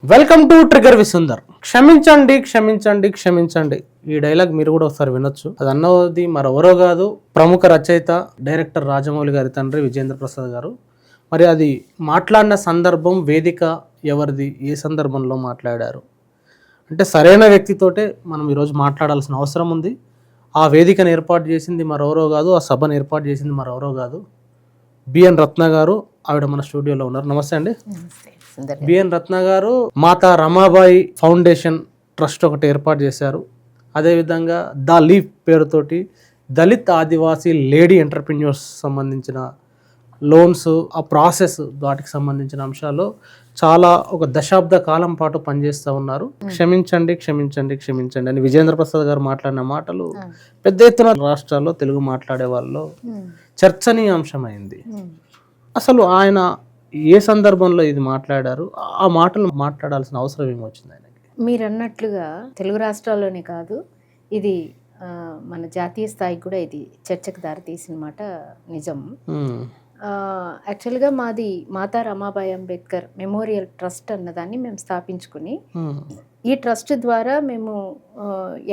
Welcome to trigger విసుందర్. క్షమించండి క్షమించండి క్షమించండి, ఈ డైలాగ్ మీరు కూడా ఒకసారి వినొచ్చు. అది అన్నది మరెవరో కాదు, ప్రముఖ రచయిత డైరెక్టర్ రాజమౌళి గారి తండ్రి విజేంద్ర ప్రసాద్ గారు. మరి అది మాట్లాడిన సందర్భం, వేదిక ఎవరిది, ఏ సందర్భంలో మాట్లాడారు అంటే సరైన వ్యక్తితోటే మనం ఈరోజు మాట్లాడాల్సిన అవసరం ఉంది. ఆ వేదికను ఏర్పాటు చేసింది మరెవరో కాదు, ఆ సభను ఏర్పాటు చేసింది మరెవరో కాదు, బిఎన్ రత్న గారు. ఆవిడ మన స్టూడియోలో ఉన్నారు. నమస్తే అండి. బిఎన్ రత్న గారు మాతా రమాబాయి ఫౌండేషన్ ట్రస్ట్ ఒకటి ఏర్పాటు చేశారు. అదేవిధంగా ద లీఫ్ పేరుతోటి దళిత్ ఆదివాసీ లేడీ ఎంటర్ప్రెన్యూర్స్ సంబంధించిన లోన్స్, ఆ ప్రాసెస్, వాటికి సంబంధించిన అంశాల్లో చాలా ఒక దశాబ్ద కాలం పాటు పనిచేస్తూ ఉన్నారు. క్షమించండి క్షమించండి క్షమించండి అని విజేంద్ర ప్రసాద్ గారు మాట్లాడిన మాటలు పెద్ద ఎత్తున రాష్ట్రాల్లో తెలుగు మాట్లాడే వాళ్ళు చర్చనీయాంశమైంది. అసలు ఆయన ఏ సందర్భంలో ఇది మాట్లాడారు, ఆ మాటలు మాట్లాడాల్సిన అవసరం ఏమొచ్చింది ఆయనకి? మీరు అన్నట్లుగా తెలుగు రాష్ట్రాల్లోనే కాదు, ఇది మన జాతీయ స్థాయికి కూడా ఇది చర్చకు దారితీసిన మాట నిజం. యాక్చువల్గా మాది మాతా రమాబాయి అంబేద్కర్ మెమోరియల్ ట్రస్ట్ అన్నదాన్ని మేము స్థాపించుకుని, ఈ ట్రస్ట్ ద్వారా మేము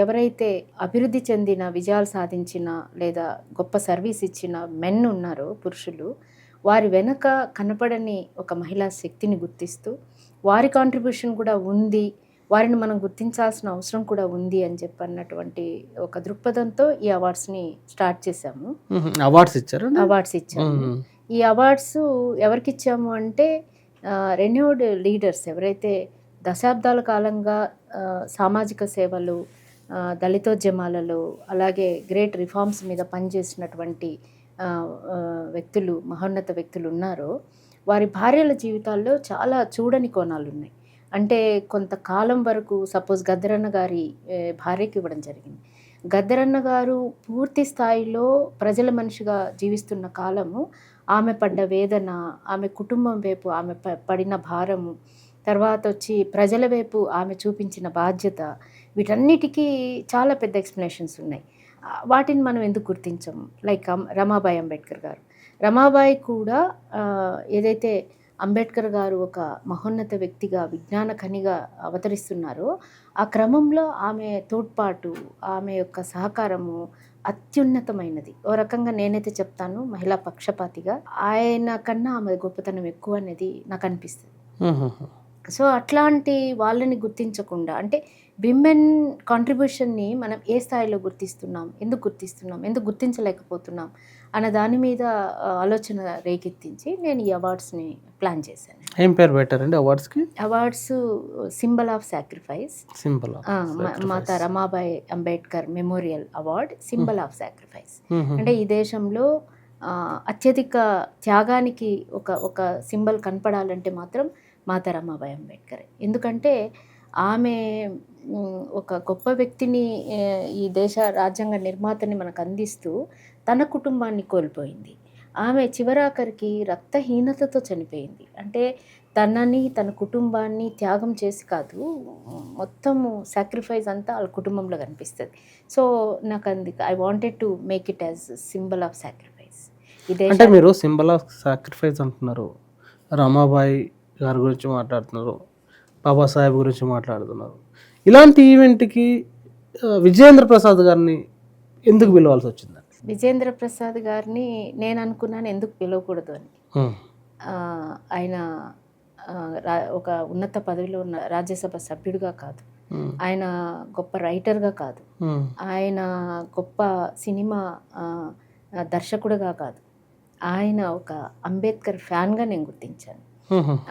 ఎవరైతే అభివృద్ధి చెందిన, విజయాలు సాధించిన లేదా గొప్ప సర్వీస్ ఇచ్చిన మెన్ ఉన్నారో, పురుషులు, వారి వెనక కనపడని ఒక మహిళా శక్తిని గుర్తిస్తూ వారి కాంట్రిబ్యూషన్ కూడా ఉంది, వారిని మనం గుర్తించాల్సిన అవసరం కూడా ఉంది అని చెప్పి అన్నటువంటి ఒక దృక్పథంతో ఈ అవార్డ్స్ని స్టార్ట్ చేశాము. అవార్డ్స్ ఇచ్చాము. ఈ అవార్డ్స్ ఎవరికి ఇచ్చాము అంటే రెన్యూడ్ లీడర్స్, ఎవరైతే దశాబ్దాల కాలంగా సామాజిక సేవలు, దళితోద్యమాలలో, అలాగే గ్రేట్ రిఫార్మ్స్ మీద పనిచేసినటువంటి వ్యక్తులు, మహోన్నత వ్యక్తులు ఉన్నారో, వారి భార్యల జీవితాల్లో చాలా చూడని కోణాలు ఉన్నాయి. అంటే కొంతకాలం వరకు సపోజ్ గద్దరన్న గారి భార్యకి ఇవ్వడం జరిగింది. గద్దరన్న గారు పూర్తి స్థాయిలో ప్రజల మనిషిగా జీవిస్తున్న కాలము, ఆమె పడ్డ వేదన, ఆమె కుటుంబం వైపు ఆమె పడిన భారము, తర్వాత వచ్చి ప్రజల వైపు ఆమె చూపించిన బాధ్యత, వీటన్నిటికీ చాలా పెద్ద ఎక్స్ప్లెనేషన్స్ ఉన్నాయి. వాటిని మనం ఎందుకు గుర్తించము? లైక్ రమాబాయి అంబేద్కర్ గారు. రమాబాయి కూడా ఏదైతే అంబేద్కర్ గారు ఒక మహోన్నత వ్యక్తిగా, విజ్ఞాన ఖనిగా అవతరిస్తున్నారో, ఆ క్రమంలో ఆమె తోడ్పాటు, ఆమె యొక్క సహకారము అత్యున్నతమైనది. ఓ రకంగా నేనైతే చెప్తాను, మహిళా పక్షపాతిగా ఆయన కన్నా ఆమె గొప్పతనం ఎక్కువ అనేది నాకు అనిపిస్తుంది. సో అట్లాంటి వాళ్ళని గుర్తించకుండా, అంటే విమెన్ కాంట్రిబ్యూషన్ని మనం ఏ స్థాయిలో గుర్తిస్తున్నాం, ఎందుకు గుర్తించలేకపోతున్నాం అన్న దాని మీద ఆలోచన రేకెత్తించి నేను ఈ అవార్డ్స్ని ప్లాన్ చేశాను. ఏం పేరు పెట్టారండి అవార్డ్స్కి? Awards symbol of sacrifice, Mata Ramabai Ambedkar memorial award, symbol of sacrifice. అంటే ఈ దేశంలో అత్యధిక త్యాగానికి ఒక సింబల్ కనపడాలంటే మాత్రం మాతా రమాబాయి అంబేద్కర్. ఎందుకంటే ఆమె ఒక గొప్ప వ్యక్తిని, ఈ దేశ రాజ్యాంగ నిర్మాతని మనకు అందిస్తూ తన కుటుంబాన్ని కోల్పోయింది. ఆమె చివరాఖరికి రక్తహీనతతో చనిపోయింది. అంటే తనని, తన కుటుంబాన్ని త్యాగం చేసి కాదు, మొత్తము సాక్రిఫైస్ అంతా వాళ్ళ కుటుంబంలో కనిపిస్తుంది. సో నాకు అందుకు I wanted to make it as symbol of sacrifice. ఇదే అంటే మీరు సింబల్ ఆఫ్ సాక్రిఫైస్ అంటున్నారు, రమాబాయి గారి గురించి మాట్లాడుతున్నారు, బాబాసాహెబ్ గురించి మాట్లాడుతున్నారు. ఇలాంటి ఈవెంట్కి విజేంద్ర ప్రసాద్ గారిని ఎందుకు పిలవాల్సి వచ్చిందండి? విజేంద్ర ప్రసాద్ గారిని నేను అనుకున్నాను ఎందుకు పిలవకూడదు అని. ఆయన ఒక ఉన్నత పదవిలో ఉన్న రాజ్యసభ సభ్యుడిగా కాదు, ఆయన గొప్ప రైటర్గా కాదు, ఆయన గొప్ప సినిమా దర్శకుడుగా కాదు, ఆయన ఒక అంబేద్కర్ ఫ్యాన్గా నేను గుర్తించాను.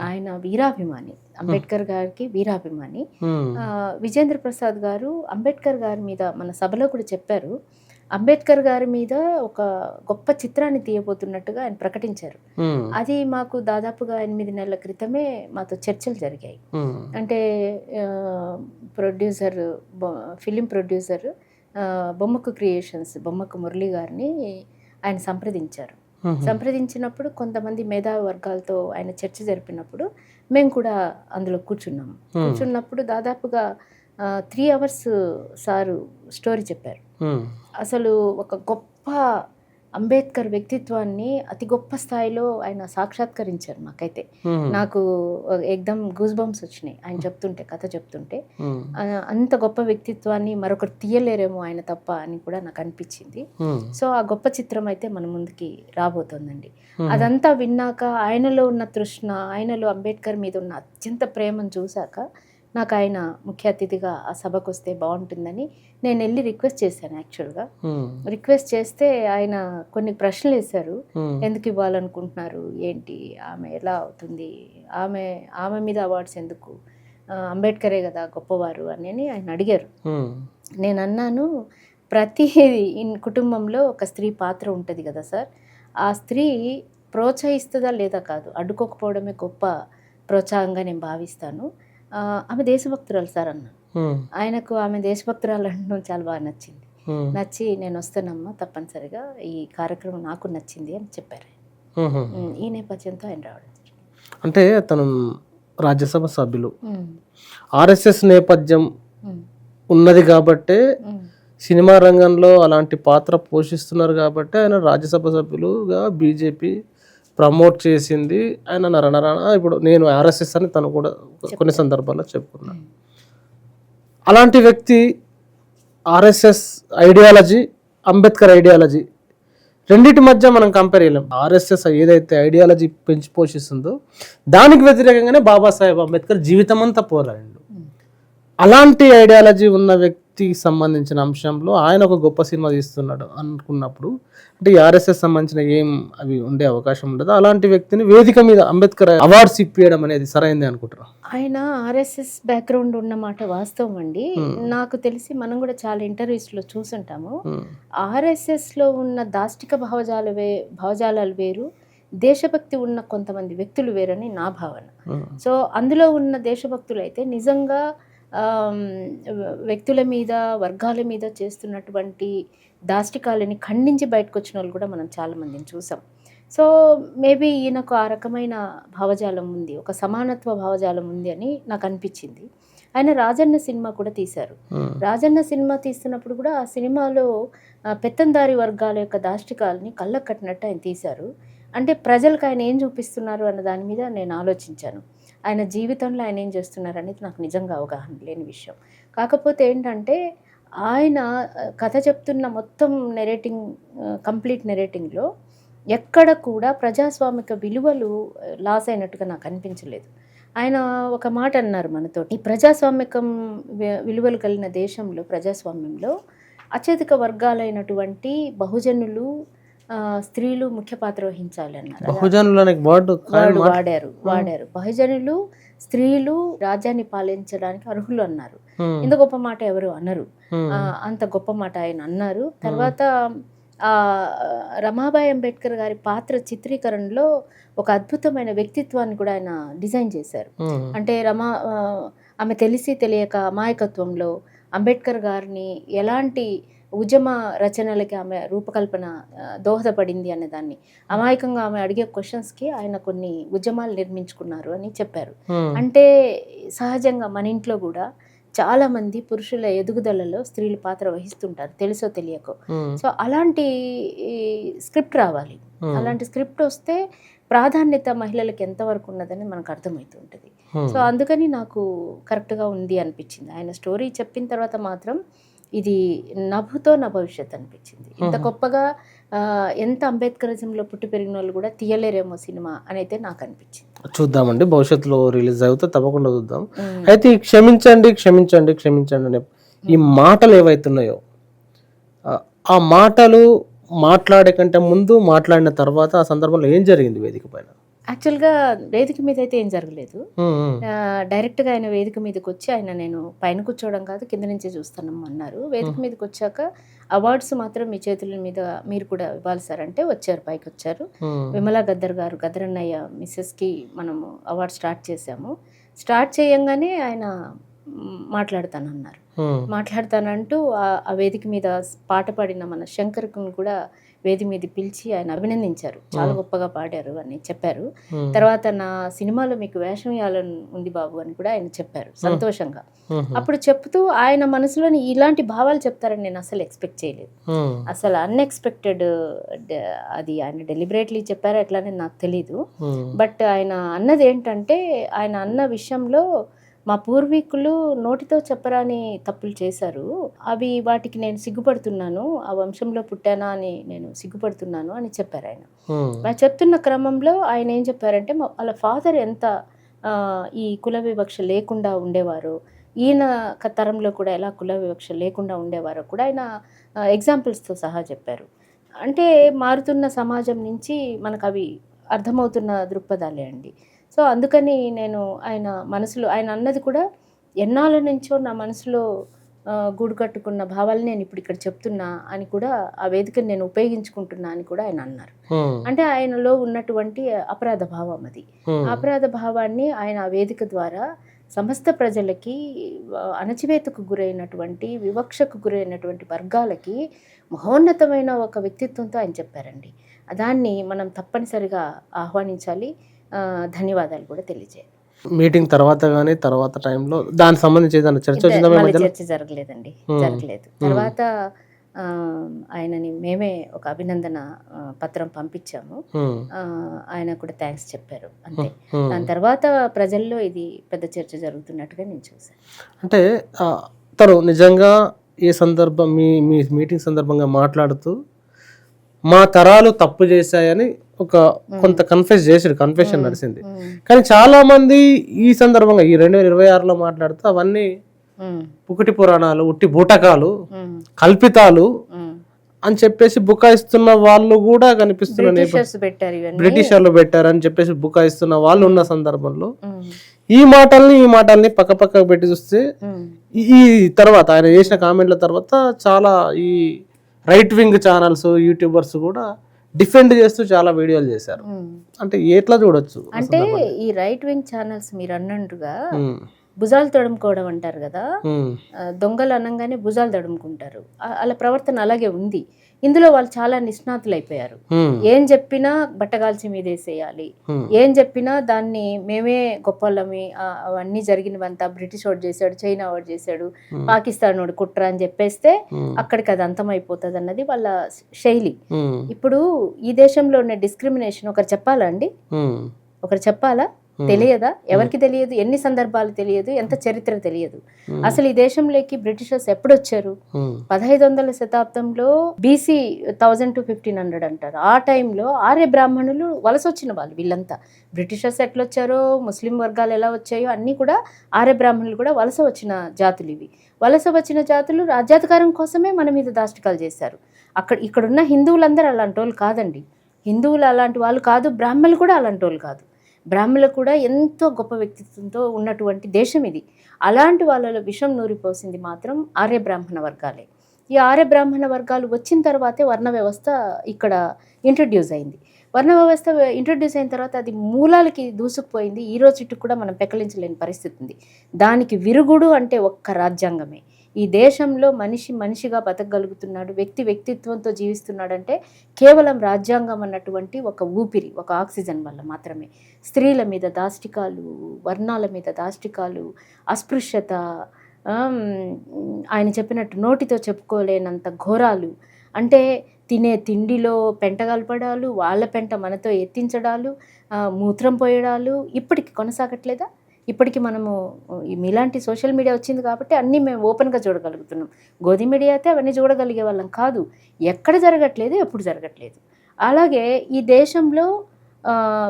ఆయన వీరాభిమాని, అంబేద్కర్ గారికి వీరాభిమాని. విజేంద్ర ప్రసాద్ గారు అంబేద్కర్ గారి మీద మన సభలో కూడా చెప్పారు, అంబేద్కర్ గారి మీద ఒక గొప్ప చిత్రాన్ని తీయబోతున్నట్టుగా ఆయన ప్రకటించారు. అది మాకు దాదాపుగా 8 నెలల క్రితమే మాతో చర్చలు జరిగాయి. అంటే ఫిలిం ప్రొడ్యూసర్ బొమ్మకు క్రియేషన్స్, బొమ్మకు మురళి గారిని ఆయన సంప్రదించినప్పుడు కొంతమంది మేధావి వర్గాలతో ఆయన చర్చ జరిపినప్పుడు మేము కూడా అందులో కూర్చున్నప్పుడు దాదాపుగా 3 hours సారు స్టోరీ చెప్పారు. అసలు ఒక గొప్ప అంబేద్కర్ వ్యక్తిత్వాన్ని అతి గొప్ప స్థాయిలో ఆయన సాక్షాత్కరించారు మాకైతే. నాకు ఎక్దమ్ గూస్ బంప్స్ వచ్చినాయి ఆయన చెప్తుంటే, కథ చెప్తుంటే. అంత గొప్ప వ్యక్తిత్వాన్ని మరొకరు తీయలేరేమో ఆయన తప్ప అని కూడా నాకు అనిపించింది. సో ఆ గొప్ప చిత్రం అయితే మన ముందుకి రాబోతోందండి. అదంతా విన్నాక ఆయనలో ఉన్న తృష్ణ, ఆయనలో అంబేద్కర్ మీద ఉన్న అత్యంత ప్రేమను చూశాక నాకు ఆయన ముఖ్య అతిథిగా ఆ సభకు వస్తే బాగుంటుందని నేను వెళ్ళి రిక్వెస్ట్ చేశాను. యాక్చువల్గా రిక్వెస్ట్ చేస్తే ఆయన కొన్ని ప్రశ్నలు వేశారు. ఎందుకు ఇవ్వాలనుకుంటున్నారు, ఏంటి, ఆమె ఎలా అవుతుంది, ఆమె మీద అవార్డ్స్ ఎందుకు, అంబేద్కరే కదా గొప్పవారు అని ఆయన అడిగారు. నేను అన్నాను, ప్రతి కుటుంబంలో ఒక స్త్రీ పాత్ర ఉంటుంది కదా సార్, ఆ స్త్రీ ప్రోత్సహిస్తుందా లేదా కాదు, అడ్డుకోకపోవడమే గొప్ప ప్రోత్సాహంగా నేను భావిస్తాను. ఆమె దేశభక్తురాలు సార్ అన్న. ఆయనకు ఆమె దేశభక్తురాలు అనడం చాలా బాగా నచ్చింది. నచ్చి నేను వస్తానమ్మా తప్పనిసరిగా, ఈ కార్యక్రమం నాకు నచ్చింది అని చెప్పారు. ఈ నేపథ్యంతో ఆయన రావడం. అంటే తను రాజ్యసభ సభ్యులు, ఆర్ఎస్ఎస్ నేపథ్యం ఉన్నది కాబట్టే సినిమా రంగంలో అలాంటి పాత్ర పోషిస్తున్నారు కాబట్టి ఆయన రాజ్యసభ సభ్యులుగా బీజేపీ ప్రమోట్ చేసింది. ఆయన నరనరాన ఇప్పుడు నేను ఆర్ఎస్ఎస్ అని తను కూడా కొన్ని సందర్భాల్లో చెప్పుకున్నాను. అలాంటి వ్యక్తి ఆర్ఎస్ఎస్ ఐడియాలజీ, అంబేద్కర్ ఐడియాలజీ రెండింటి మధ్య మనం కంపేర్ చేయలేం. ఆర్ఎస్ఎస్ ఏదైతే ఐడియాలజీ పెంచి పోషిస్తుందో దానికి వ్యతిరేకంగానే బాబాసాహెబ్ అంబేద్కర్ జీవితం అంతా పోరాడిండు. అలాంటి ఐడియాలజీ ఉన్న వ్యక్తికి సంబంధించిన అంశంలో ఆయన ఒక గొప్ప సినిమా తీస్తున్నాడు అనుకున్నప్పుడు, అంటే ఆర్ఎస్ఎస్ సంబంధించిన ఏం అవి ఉండే అవకాశం ఉండదు. అలాంటి వ్యక్తిని వేదిక మీద అంబేద్కర్ అవార్డ్స్ ఇప్పించడం అనేది సరైంది అనుకుంటారు? ఆయన ఆర్ఎస్ఎస్ బ్యాక్గ్రౌండ్ ఉన్నమాట వాస్తవం అండి. నాకు తెలిసి మనం కూడా చాలా ఇంటర్వ్యూస్లో చూసుంటాము. ఆర్ఎస్ఎస్లో ఉన్న దాష్టిక భావజాలాలు వేరు, దేశభక్తి ఉన్న కొంతమంది వ్యక్తులు వేరని నా భావన. సో అందులో ఉన్న దేశభక్తులు అయితే నిజంగా వ్యక్తుల మీద, వర్గాల మీద చేస్తున్నటువంటి దాష్టికాలని ఖండించి బయటకు వచ్చిన వాళ్ళు కూడా మనం చాలామందిని చూసాం. సో మేబీ ఈయనకు ఆ రకమైన భావజాలం ఉంది, ఒక సమానత్వ భావజాలం ఉంది అని నాకు అనిపించింది. ఆయన రాజన్న సినిమా కూడా తీశారు. రాజన్న సినిమా తీస్తున్నప్పుడు కూడా ఆ సినిమాలో పెత్తందారి వర్గాల యొక్క దాష్టికాలని కళ్ళకు కట్టినట్టు ఆయన తీశారు. అంటే ప్రజలకు ఆయన ఏం చూపిస్తున్నారు అన్న దాని మీద నేను ఆలోచించాను. ఆయన జీవితంలో ఆయన ఏం చేస్తున్నారు అనేది నాకు నిజంగా అవగాహన లేని విషయం. కాకపోతే ఏంటంటే ఆయన కథ చెప్తున్న మొత్తం కంప్లీట్ నెరేటింగ్లో ఎక్కడ కూడా ప్రజాస్వామిక విలువలు లాస్ అయినట్టుగా నాకు అనిపించలేదు. ఆయన ఒక మాట అన్నారు మనతో, ఈ ప్రజాస్వామికం విలువలు కలిగిన దేశంలో, ప్రజాస్వామ్యంలో అత్యధిక వర్గాలైనటువంటి బహుజనులు, స్త్రీలు ముఖ్య పాత్ర వహించాలి అన్నారు. వాడారు బహుజనులు, స్త్రీలు రాజ్యాన్ని పాలించడానికి అర్హులు అన్నారు. ఇంత గొప్ప మాట ఎవరు అన్నారు, అంత గొప్ప మాట ఆయన అన్నారు. తర్వాత రమాబాయి అంబేద్కర్ గారి పాత్ర చిత్రీకరణలో ఒక అద్భుతమైన వ్యక్తిత్వాన్ని కూడా ఆయన డిజైన్ చేశారు. అంటే ఆమె తెలిసి తెలియక అమాయకత్వంలో అంబేద్కర్ గారిని ఎలాంటి ఉద్యమ రచనలకి ఆమె రూపకల్పన దోహదపడింది అనే దాన్ని, అమాయకంగా ఆమె అడిగే క్వశ్చన్స్కి ఆయన కొన్ని ఉద్యమాలు నిర్మించుకున్నారు అని చెప్పారు. అంటే సహజంగా మన ఇంట్లో కూడా చాలా మంది పురుషుల ఎదుగుదలలో స్త్రీలు పాత్ర వహిస్తుంటారు, తెలుసో తెలియకో. సో అలాంటి స్క్రిప్ట్ రావాలి. అలాంటి స్క్రిప్ట్ వస్తే ప్రాధాన్యత మహిళలకు ఎంతవరకు ఉన్నదని మనకు అర్థమవుతూ ఉంటుంది. సో అందుకని నాకు కరెక్ట్గా ఉంది అనిపించింది. ఆయన స్టోరీ చెప్పిన తర్వాత మాత్రం ఇది నభుతో నా భవిష్యత్ అనిపించింది. ఇంత గొప్పగా ఎంత అంబేద్కరిజంలో పుట్టి పెరిగిన వాళ్ళు కూడా తీయలేరేమో సినిమా అని అయితే నాకు అనిపించింది. చూద్దామండి, భవిష్యత్తులో రిలీజ్ అవుతే తప్పకుండా చూద్దాం. అయితే ఈ క్షమించండి క్షమించండి క్షమించండి అనే ఈ మాటలు ఏవైతున్నాయో, ఆ మాటలు మాట్లాడే కంటే ముందు, మాట్లాడిన తర్వాత ఆ సందర్భంలో ఏం జరిగింది వేదిక పైన? యాక్చువల్గా వేదిక మీద అయితే ఏం జరగలేదు. డైరెక్ట్గా ఆయన వేదిక మీదకి వచ్చి, ఆయన నేను పైన కూర్చోవడం కాదు కింద నుంచే చూస్తాను అన్నారు. వేదిక మీదకి వచ్చాక అవార్డ్స్ మాత్రం మీ చేతుల మీద మీరు కూడా ఇవ్వాలి సార్ అంటే వచ్చారు, పైకి వచ్చారు. విమలా గద్దరన్నయ్య మిస్సెస్కి మనము అవార్డు స్టార్ట్ చేసాము. స్టార్ట్ చేయంగానే ఆయన మాట్లాడతానంటూ ఆ వేదిక మీద పాట పాడిన మన శంకర్కుని కూడా వేది మీద పిలిచి ఆయన అభినందించారు, చాలా గొప్పగా పాడారు అని చెప్పారు. తర్వాత నా సినిమాలో మీకు వేషం వేయాలని ఉంది బాబు అని కూడా ఆయన చెప్పారు సంతోషంగా. అప్పుడు చెప్తూ ఆయన మనసులోని ఇలాంటి భావాలు చెప్తారని నేను అసలు ఎక్స్పెక్ట్ చేయలేదు. అసలు అన్ఎక్స్పెక్టెడ్, అది ఆయన డెలిబరేట్లీ చెప్పారా ఎట్లానే నాకు తెలీదు. బట్ ఆయన అన్నది ఏంటంటే, ఆయన అన్న విషయంలో మా పూర్వీకులు నోటితో చెప్పరాని తప్పులు చేశారు, అవి వాటికి నేను సిగ్గుపడుతున్నాను, ఆ వంశంలో పుట్టానా అని నేను సిగ్గుపడుతున్నాను అని చెప్పారు ఆయన. అలా చెప్తున్న క్రమంలో ఆయన ఏం చెప్పారంటే, వాళ్ళ ఫాదర్ ఎంత ఈ కుల వివక్ష లేకుండా ఉండేవారు, ఈయన తరంలో కూడా ఎలా కుల వివక్ష లేకుండా ఉండేవారో కూడా ఆయన ఎగ్జాంపుల్స్తో సహా చెప్పారు. అంటే మారుతున్న సమాజం నుంచి మనకు అవి అర్థమవుతున్న దృక్పథాలే అండి. సో అందుకని నేను ఆయన అన్నది కూడా ఎన్నాళ్ళ నుంచో నా మనసులో గూడు కట్టుకున్న భావాలు నేను ఇప్పుడు ఇక్కడ చెప్తున్నా అని కూడా, ఆ వేదికను నేను ఉపయోగించుకుంటున్నా అని కూడా ఆయన అన్నారు. అంటే ఆయనలో ఉన్నటువంటి అపరాధ భావం అది. అపరాధ భావాన్ని ఆయన ఆ వేదిక ద్వారా సమస్త ప్రజలకి, అణచివేతకు గురైనటువంటి, వివక్షకు గురైనటువంటి వర్గాలకి మహోన్నతమైన ఒక వ్యక్తిత్వంతో ఆయన చెప్పారండి. దాన్ని మనం తప్పనిసరిగా ఆహ్వానించాలి. ధన్యవాదాలు కూడా తెలియజేయాలి. మీటింగ్ తర్వాత కానీ తర్వాత టైంలో దానికి సంబంధించి ఏదైనా చర్చ జరగలేదండి, జరగలేదు. తర్వాత ఆయనని మేమే ఒక అభినందన పత్రం పంపించాము, ఆయన కూడా థ్యాంక్స్ చెప్పారు అంతే. దాని తర్వాత ప్రజల్లో ఇది పెద్ద చర్చ జరుగుతున్నట్టుగా నేను చూసాను. అంటే తను నిజంగా ఏ సందర్భం మీ మీటింగ్ సందర్భంగా మాట్లాడుతూ మా తరాలు తప్పు చేశాయని కొంత కన్ఫెషన్ నడిచింది. కానీ చాలా మంది ఈ సందర్భంగా ఈ 2026లో మాట్లాడుతూ అవన్నీ పుకటి పురాణాలు, ఉట్టి బూటకాలు, కల్పితాలు అని చెప్పేసి బుకాయిస్తున్న వాళ్ళు కూడా కనిపిస్తున్న, బ్రిటిషర్లు పెట్టారని చెప్పేసి బుకాయిస్తున్న వాళ్ళు ఉన్న సందర్భంలో ఈ మాటల్ని పక్కకు పెట్టి చూస్తే, ఈ తర్వాత ఆయన చేసిన కామెంట్ల తర్వాత చాలా ఈ రైట్ వింగ్ ఛానల్స్, యూట్యూబర్స్ కూడా డిఫెండ్ చేస్తూ చాలా వీడియోలు చేశారు. అంటే ఎట్లా చూడొచ్చు? అంటే ఈ రైట్ వింగ్ ఛానల్స్ మీరు అన్నట్టుగా భుజాలు తడుముకోవడం అంటారు కదా, దొంగలు అనగానే భుజాలు తడుముకుంటారు, అలా ప్రవర్తన అలాగే ఉంది. ఇందులో వాళ్ళు చాలా నిష్ణాతులు అయిపోయారు. ఏం చెప్పినా బట్టగాల్చి మీదేసేయాలి, ఏం చెప్పినా దాన్ని మేమే గొప్పలమి, అవన్నీ జరిగినవంతా బ్రిటిష్ వాడు చేశాడు, చైనా వాడు చేశాడు, పాకిస్తాన్ వాడు కుట్ర అని చెప్పేస్తే అక్కడికి అది అంతమైపోతుంది అన్నది వాళ్ళ శైలి. ఇప్పుడు ఈ దేశంలో ఉన్న డిస్క్రిమినేషన్ ఒకరు చెప్పాలా అండి? ఒకరు చెప్పాలా? తెలియదా? ఎవరికి తెలియదు? ఎన్ని సందర్భాలు తెలియదు? ఎంత చరిత్ర తెలియదు? అసలు ఈ దేశంలోకి బ్రిటిషర్స్ ఎప్పుడు వచ్చారు? 1500వ శతాబ్దంలో BC 1000 to 1500 అంటారు. ఆ టైంలో ఆర్య బ్రాహ్మణులు వలస వచ్చిన వాళ్ళు. వీళ్ళంతా బ్రిటిషర్స్ ఎట్లొచ్చారో, ముస్లిం వర్గాలు ఎలా వచ్చాయో అన్నీ కూడా ఆర్య బ్రాహ్మణులు కూడా వలస వచ్చిన జాతులు ఇవి. వలస వచ్చిన జాతులు రాజ్యాధికారం కోసమే మన మీద దాష్టికాలు చేశారు. ఇక్కడున్న హిందువులందరూ అలాంటి వాళ్ళు కాదండి. హిందువులు అలాంటి వాళ్ళు కాదు, బ్రాహ్మణులు కూడా అలాంటి వాళ్ళు కాదు. బ్రాహ్మణులు కూడా ఎంతో గొప్ప వ్యక్తిత్వంతో ఉన్నటువంటి దేశం ఇది. అలాంటి వాళ్ళలో విషం నూరిపోసింది మాత్రం ఆర్య బ్రాహ్మణ వర్గాలే. ఈ ఆర్య బ్రాహ్మణ వర్గాలు వచ్చిన తర్వాతే వర్ణ వ్యవస్థ ఇక్కడ ఇంట్రడ్యూస్ అయింది. వర్ణ వ్యవస్థ ఇంట్రడ్యూస్ అయిన తర్వాత అది మూలాలకి దూసుకుపోయింది. ఈ రోజుకి కూడా మనం పెకలించలేని పరిస్థితి ఉంది. దానికి విరుగుడు అంటే ఒక్క రాజ్యాంగమే. ఈ దేశంలో మనిషిగా బతకగలుగుతున్నాడు, వ్యక్తిత్వంతో జీవిస్తున్నాడంటే కేవలం రాజ్యాంగం అన్నటువంటి ఒక ఊపిరి, ఒక ఆక్సిజన్ వల్ల మాత్రమే. స్త్రీల మీద దాష్టికాలు, వర్ణాల మీద దాష్టికాలు, అస్పృశ్యత, ఆయన చెప్పినట్టు నోటితో చెప్పుకోలేనంత ఘోరాలు, అంటే తినే తిండిలో పెంట కలపడాలు, వాళ్ళ పెంట మనతో ఎత్తించడాలు, మూత్రం పోయడాలు ఇప్పటికి కొనసాగట్లేదా? ఇప్పటికీ మనము మీలాంటి సోషల్ మీడియా వచ్చింది కాబట్టి అన్నీ మేము ఓపెన్గా చూడగలుగుతున్నాం. గోధి మీడియా అయితే అవన్నీ చూడగలిగే వాళ్ళం కాదు. ఎక్కడ జరగట్లేదు, ఎప్పుడు జరగట్లేదు. అలాగే ఈ దేశంలో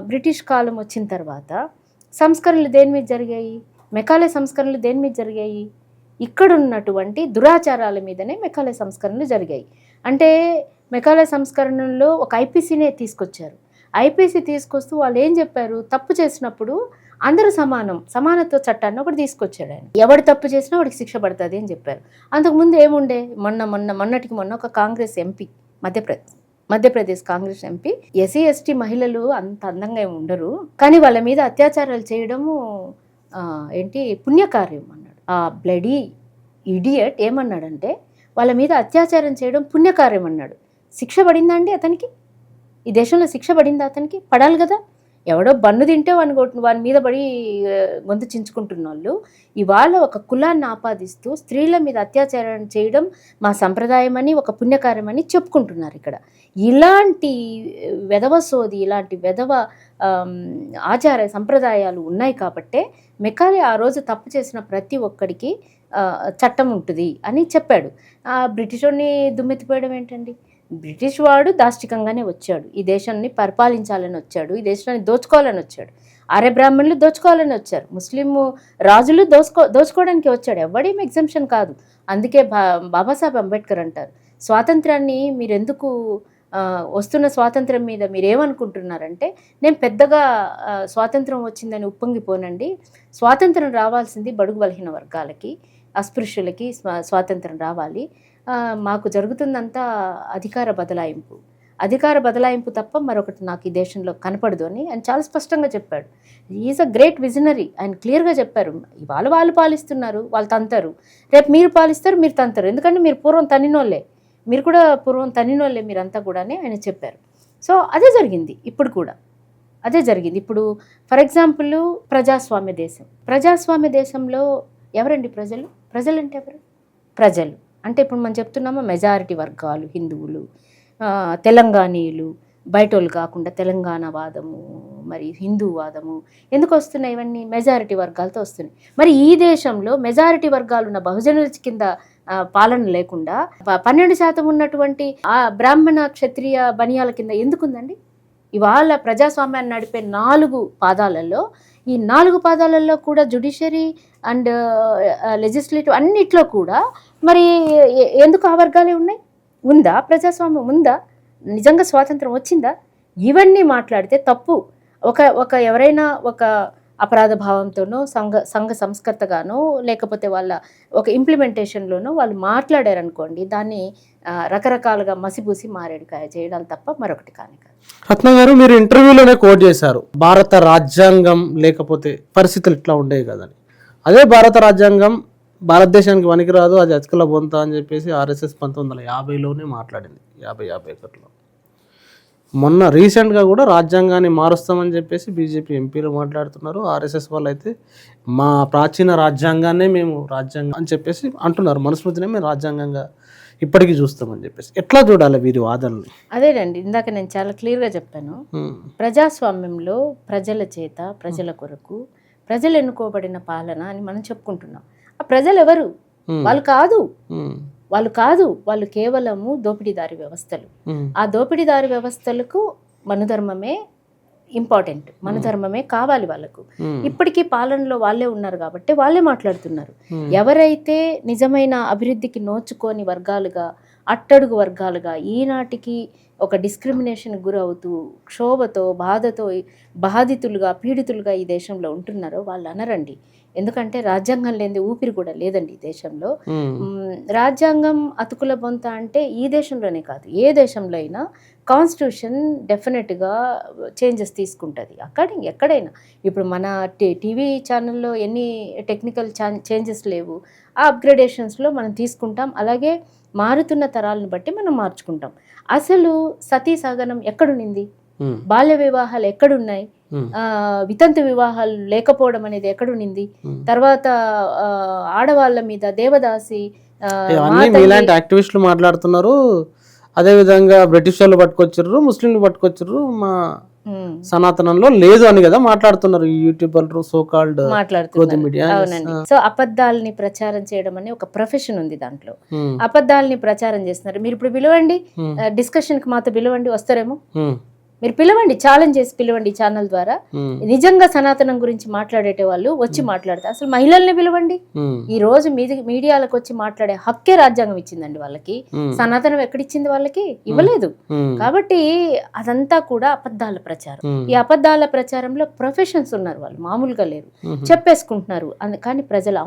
బ్రిటిష్ కాలం వచ్చిన తర్వాత సంస్కరణలు దేని మీద జరిగాయి? మెకాలే సంస్కరణలు దేని మీద జరిగాయి? ఇక్కడున్నటువంటి దురాచారాల మీదనే మెకాలే సంస్కరణలు జరిగాయి. అంటే మెకాలే సంస్కరణలో ఒక ఐపీసీనే తీసుకొచ్చారు. ఐపీసీ తీసుకొస్తూ వాళ్ళు ఏం చెప్పారు? తప్పు చేసినప్పుడు అందరూ సమానత్వ చట్టాన్ని ఒకటి తీసుకొచ్చాడు ఆయన. ఎవడు తప్పు చేసినా వాడికి శిక్ష పడుతుంది అని చెప్పారు. అంతకుముందు ఏముండే? మొన్నటికి ఒక Congress MP, Madhya Pradesh Congress MP, SC ST మహిళలు అంత అందంగా ఏమి ఉండరు, కానీ వాళ్ళ మీద అత్యాచారాలు చేయడము పుణ్యకార్యం అన్నాడు. ఆ బ్లడీ ఇడియట్ ఏమన్నాడంటే వాళ్ళ మీద అత్యాచారం చేయడం పుణ్యకార్యం అన్నాడు. శిక్ష పడిందా అండి అతనికి? ఈ దేశంలో శిక్ష పడిందా అతనికి? పడాలి కదా. ఎవడో బన్ను తింటే వాని మీద పడి గొంతు చించుకుంటున్న వాళ్ళు ఇవాళ ఒక కులాన్ని ఆపాదిస్తూ స్త్రీల మీద అత్యాచారం చేయడం మా సంప్రదాయం అని, ఒక పుణ్యకార్యం అని చెప్పుకుంటున్నారు ఇక్కడ. ఇలాంటి వెధవ సోది, ఇలాంటి వెధవ ఆచార సంప్రదాయాలు ఉన్నాయి కాబట్టే మెకాలే ఆ రోజు తప్పు చేసిన ప్రతి ఒక్కడికి చట్టం ఉంటుంది అని చెప్పాడు. బ్రిటిష్ వాడిని దుమ్మెత్తిపోయడం ఏంటండి? బ్రిటిష్ వాడు దాష్టికంగానే వచ్చాడు, ఈ దేశాన్ని పరిపాలించాలని వచ్చాడు, ఈ దేశాన్ని దోచుకోవాలని వచ్చాడు. ఆర్య బ్రాహ్మణులు దోచుకోవాలని వచ్చారు, ముస్లిం రాజులు దోచుకోవడానికి వచ్చాడు. ఎవడేం ఎగ్జంప్షన్ కాదు. అందుకే బాబాసాహెబ్ అంబేద్కర్ అంటారు, స్వాతంత్రాన్ని మీరెందుకు వస్తున్న స్వాతంత్రం మీద మీరేమనుకుంటున్నారంటే, నేను పెద్దగా స్వాతంత్రం వచ్చిందని ఉప్పొంగిపోనండి. స్వాతంత్రం రావాల్సింది బడుగు బలహీన వర్గాలకి, అస్పృశ్యులకి స్వాతంత్రం రావాలి. మాకు జరుగుతుందంతా అధికార బదలాయింపు తప్ప మరొకటి నాకు ఈ దేశంలో కనపడదు అని ఆయన చాలా స్పష్టంగా చెప్పాడు. Is a great visionary. ఆయన క్లియర్గా చెప్పారు, ఇవాళ వాళ్ళు పాలిస్తున్నారు, వాళ్ళు తంతారు, రేపు మీరు పాలిస్తారు, మీరు తంతారు. ఎందుకంటే మీరు పూర్వం తన్నినోళ్ళే, మీరు కూడా పూర్వం తన్నినోళ్ళే మీరంతా కూడా అని ఆయన చెప్పారు. సో అదే జరిగింది, ఇప్పుడు కూడా అదే జరిగింది. ఇప్పుడు ఫర్ ఎగ్జాంపుల్ ప్రజాస్వామ్య దేశంలో ఎవరండి ప్రజలు? ప్రజలు అంటే ఎవరు? ప్రజలు అంటే ఇప్పుడు మనం చెప్తున్నామా, మెజారిటీ వర్గాలు, హిందువులు, తెలంగాణీయులు, బయటోళ్ళు కాకుండా తెలంగాణ వాదము, మరి హిందూ వాదము ఎందుకు వస్తున్నాయి? ఇవన్నీ మెజారిటీ వర్గాలతో వస్తున్నాయి. మరి ఈ దేశంలో మెజారిటీ వర్గాలు ఉన్న బహుజనుల కింద పాలన లేకుండా 12% ఉన్నటువంటి ఆ బ్రాహ్మణ క్షత్రియ బనియాల కింద ఎందుకుందండి? ఇవాళ ప్రజాస్వామ్యాన్ని నడిపే 4 పాదాలలో, ఈ 4 పాదాలలో కూడా జ్యుడిషియరీ అండ్ లెజిస్లేటివ్ అన్నిట్లో కూడా మరి ఎందుకు ఆ వర్గాలే ఉన్నాయి? ఉందా ప్రజాస్వామ్యం? ఉందా? నిజంగా స్వాతంత్రం వచ్చిందా? ఇవన్నీ మాట్లాడితే తప్పు. ఒక ఎవరైనా ఒక అపరాధ భావంతోనో సంఘ సంస్కర్తగానో లేకపోతే వాళ్ళ ఒక ఇంప్లిమెంటేషన్లోనో వాళ్ళు మాట్లాడారనుకోండి, దాన్ని రకరకాలుగా మసిపూసి మారేడుకాయ చేయడం తప్ప మరొకటి కాదు. రత్న గారు, మీరు ఇంటర్వ్యూలోనే కోట్ చేశారు, భారత రాజ్యాంగం లేకపోతే పరిస్థితులు ఇట్లా ఉండేవి కదని. అదే భారత రాజ్యాంగం భారతదేశానికి పనికిరాదు, అది అతికల బొంత అని చెప్పేసి ఆర్ఎస్ఎస్ 1950లోనే మాట్లాడింది, 51లో. మొన్న రీసెంట్గా కూడా రాజ్యాంగాన్ని మారుస్తామని చెప్పేసి బీజేపీ ఎంపీలు మాట్లాడుతున్నారు. ఆర్ఎస్ఎస్ వాళ్ళు అయితే మా ప్రాచీన రాజ్యాంగాన్నే మేము రాజ్యాంగం అని చెప్పేసి అంటున్నారు, మనుస్మృతినే మేము రాజ్యాంగంగా ఇప్పటికీ చూస్తామని చెప్పేసి. ఎట్లా చూడాలి వీరి వాదనలు? అదేనండి, ఇందాక నేను చాలా క్లియర్గా చెప్పాను. ప్రజాస్వామ్యంలో ప్రజల చేత, ప్రజల కొరకు, ప్రజలు ఎన్నుకోబడిన పాలన అని మనం చెప్పుకుంటున్నాం. ఆ ప్రజలు ఎవరు? వాళ్ళు కాదు, వాళ్ళు కేవలము దోపిడీదారి వ్యవస్థలు. ఆ దోపిడీదారి వ్యవస్థలకు మనుధర్మమే ఇంపార్టెంట్, మనుధర్మమే కావాలి వాళ్ళకు. ఇప్పటికీ పాలనలో వాళ్ళే ఉన్నారు కాబట్టి వాళ్ళే మాట్లాడుతున్నారు. ఎవరైతే నిజమైన అభివృద్ధికి నోచుకోని వర్గాలుగా, అట్టడుగు వర్గాలుగా, ఈనాటికి ఒక డిస్క్రిమినేషన్ గురవుతూ క్షోభతో, బాధతో బాధితులుగా, పీడితులుగా ఈ దేశంలో ఉంటున్నారో వాళ్ళు అనరండి. ఎందుకంటే రాజ్యాంగం లేని ఊపిరి కూడా లేదండి ఈ దేశంలో. రాజ్యాంగం అతుకుల బొంత అంటే ఈ దేశంలోనే కాదు, ఏ దేశంలో అయినా కాన్స్టిట్యూషన్ డెఫినెట్గా చేంజెస్ తీసుకుంటుంది ఎక్కడైనా. ఇప్పుడు మన టీవీ ఛానల్లో ఎన్ని టెక్నికల్ చేంజెస్ లేవు, ఆ అప్గ్రేడేషన్స్లో మనం తీసుకుంటాం. అలాగే మారుతున్న తరాలను బట్టి మనం మార్చుకుంటాం. అసలు సతీ సహగమనం ఎక్కడుంది? బాల్య వివాహాలు ఎక్కడున్నాయి? వితంతు వివాహాలు లేకపోవడం అనేది ఎక్కడుంది? తర్వాత ఆడవాళ్ళ మీద దేవదాసి ఇలాంటి యాక్టివిస్టులు మాట్లాడుతున్నారు. అదే విధంగా బ్రిటిష్ వాళ్ళు పట్టుకొచ్చారు, ముస్లింలు పట్టుకొచ్చారు, మా సనాతనంలో లేదు అని కదా మాట్లాడుతున్నారు ఈ యూట్యూబర్లు, సోకాల్డ్ మీడియా. అవునండి. సో అబద్ధాలని ప్రచారం చేయడం అనే ఒక ప్రొఫెషన్ ఉంది దాంట్లో. అబద్ధాలని ప్రచారం చేస్తున్నారు. మీరు ఇప్పుడు పిలవండి, డిస్కషన్ కి మాతో పిలవండి, వస్తారేమో. మీరు పిలవండి, ఛాలెంజ్ చేసి పిలవండి ఛానల్ ద్వారా. నిజంగా సనాతనం గురించి మాట్లాడేట వాళ్ళు వచ్చి మాట్లాడతారు. అసలు మహిళల్ని పిలవండి. ఈ రోజు మీడియాలకు వచ్చి మాట్లాడే హక్కే రాజ్యాంగం ఇచ్చిందండి వాళ్ళకి. సనాతనం ఎక్కడిచ్చింది వాళ్ళకి? ఇవ్వలేదు. కాబట్టి అదంతా కూడా అబద్ధాల ప్రచారం. ఈ అబద్ధాల ప్రచారంలో ప్రొఫెషన్స్ ఉన్నారు, వాళ్ళు మామూలుగా లేరు, చెప్పేసుకుంటున్నారు. కానీ ప్రజలు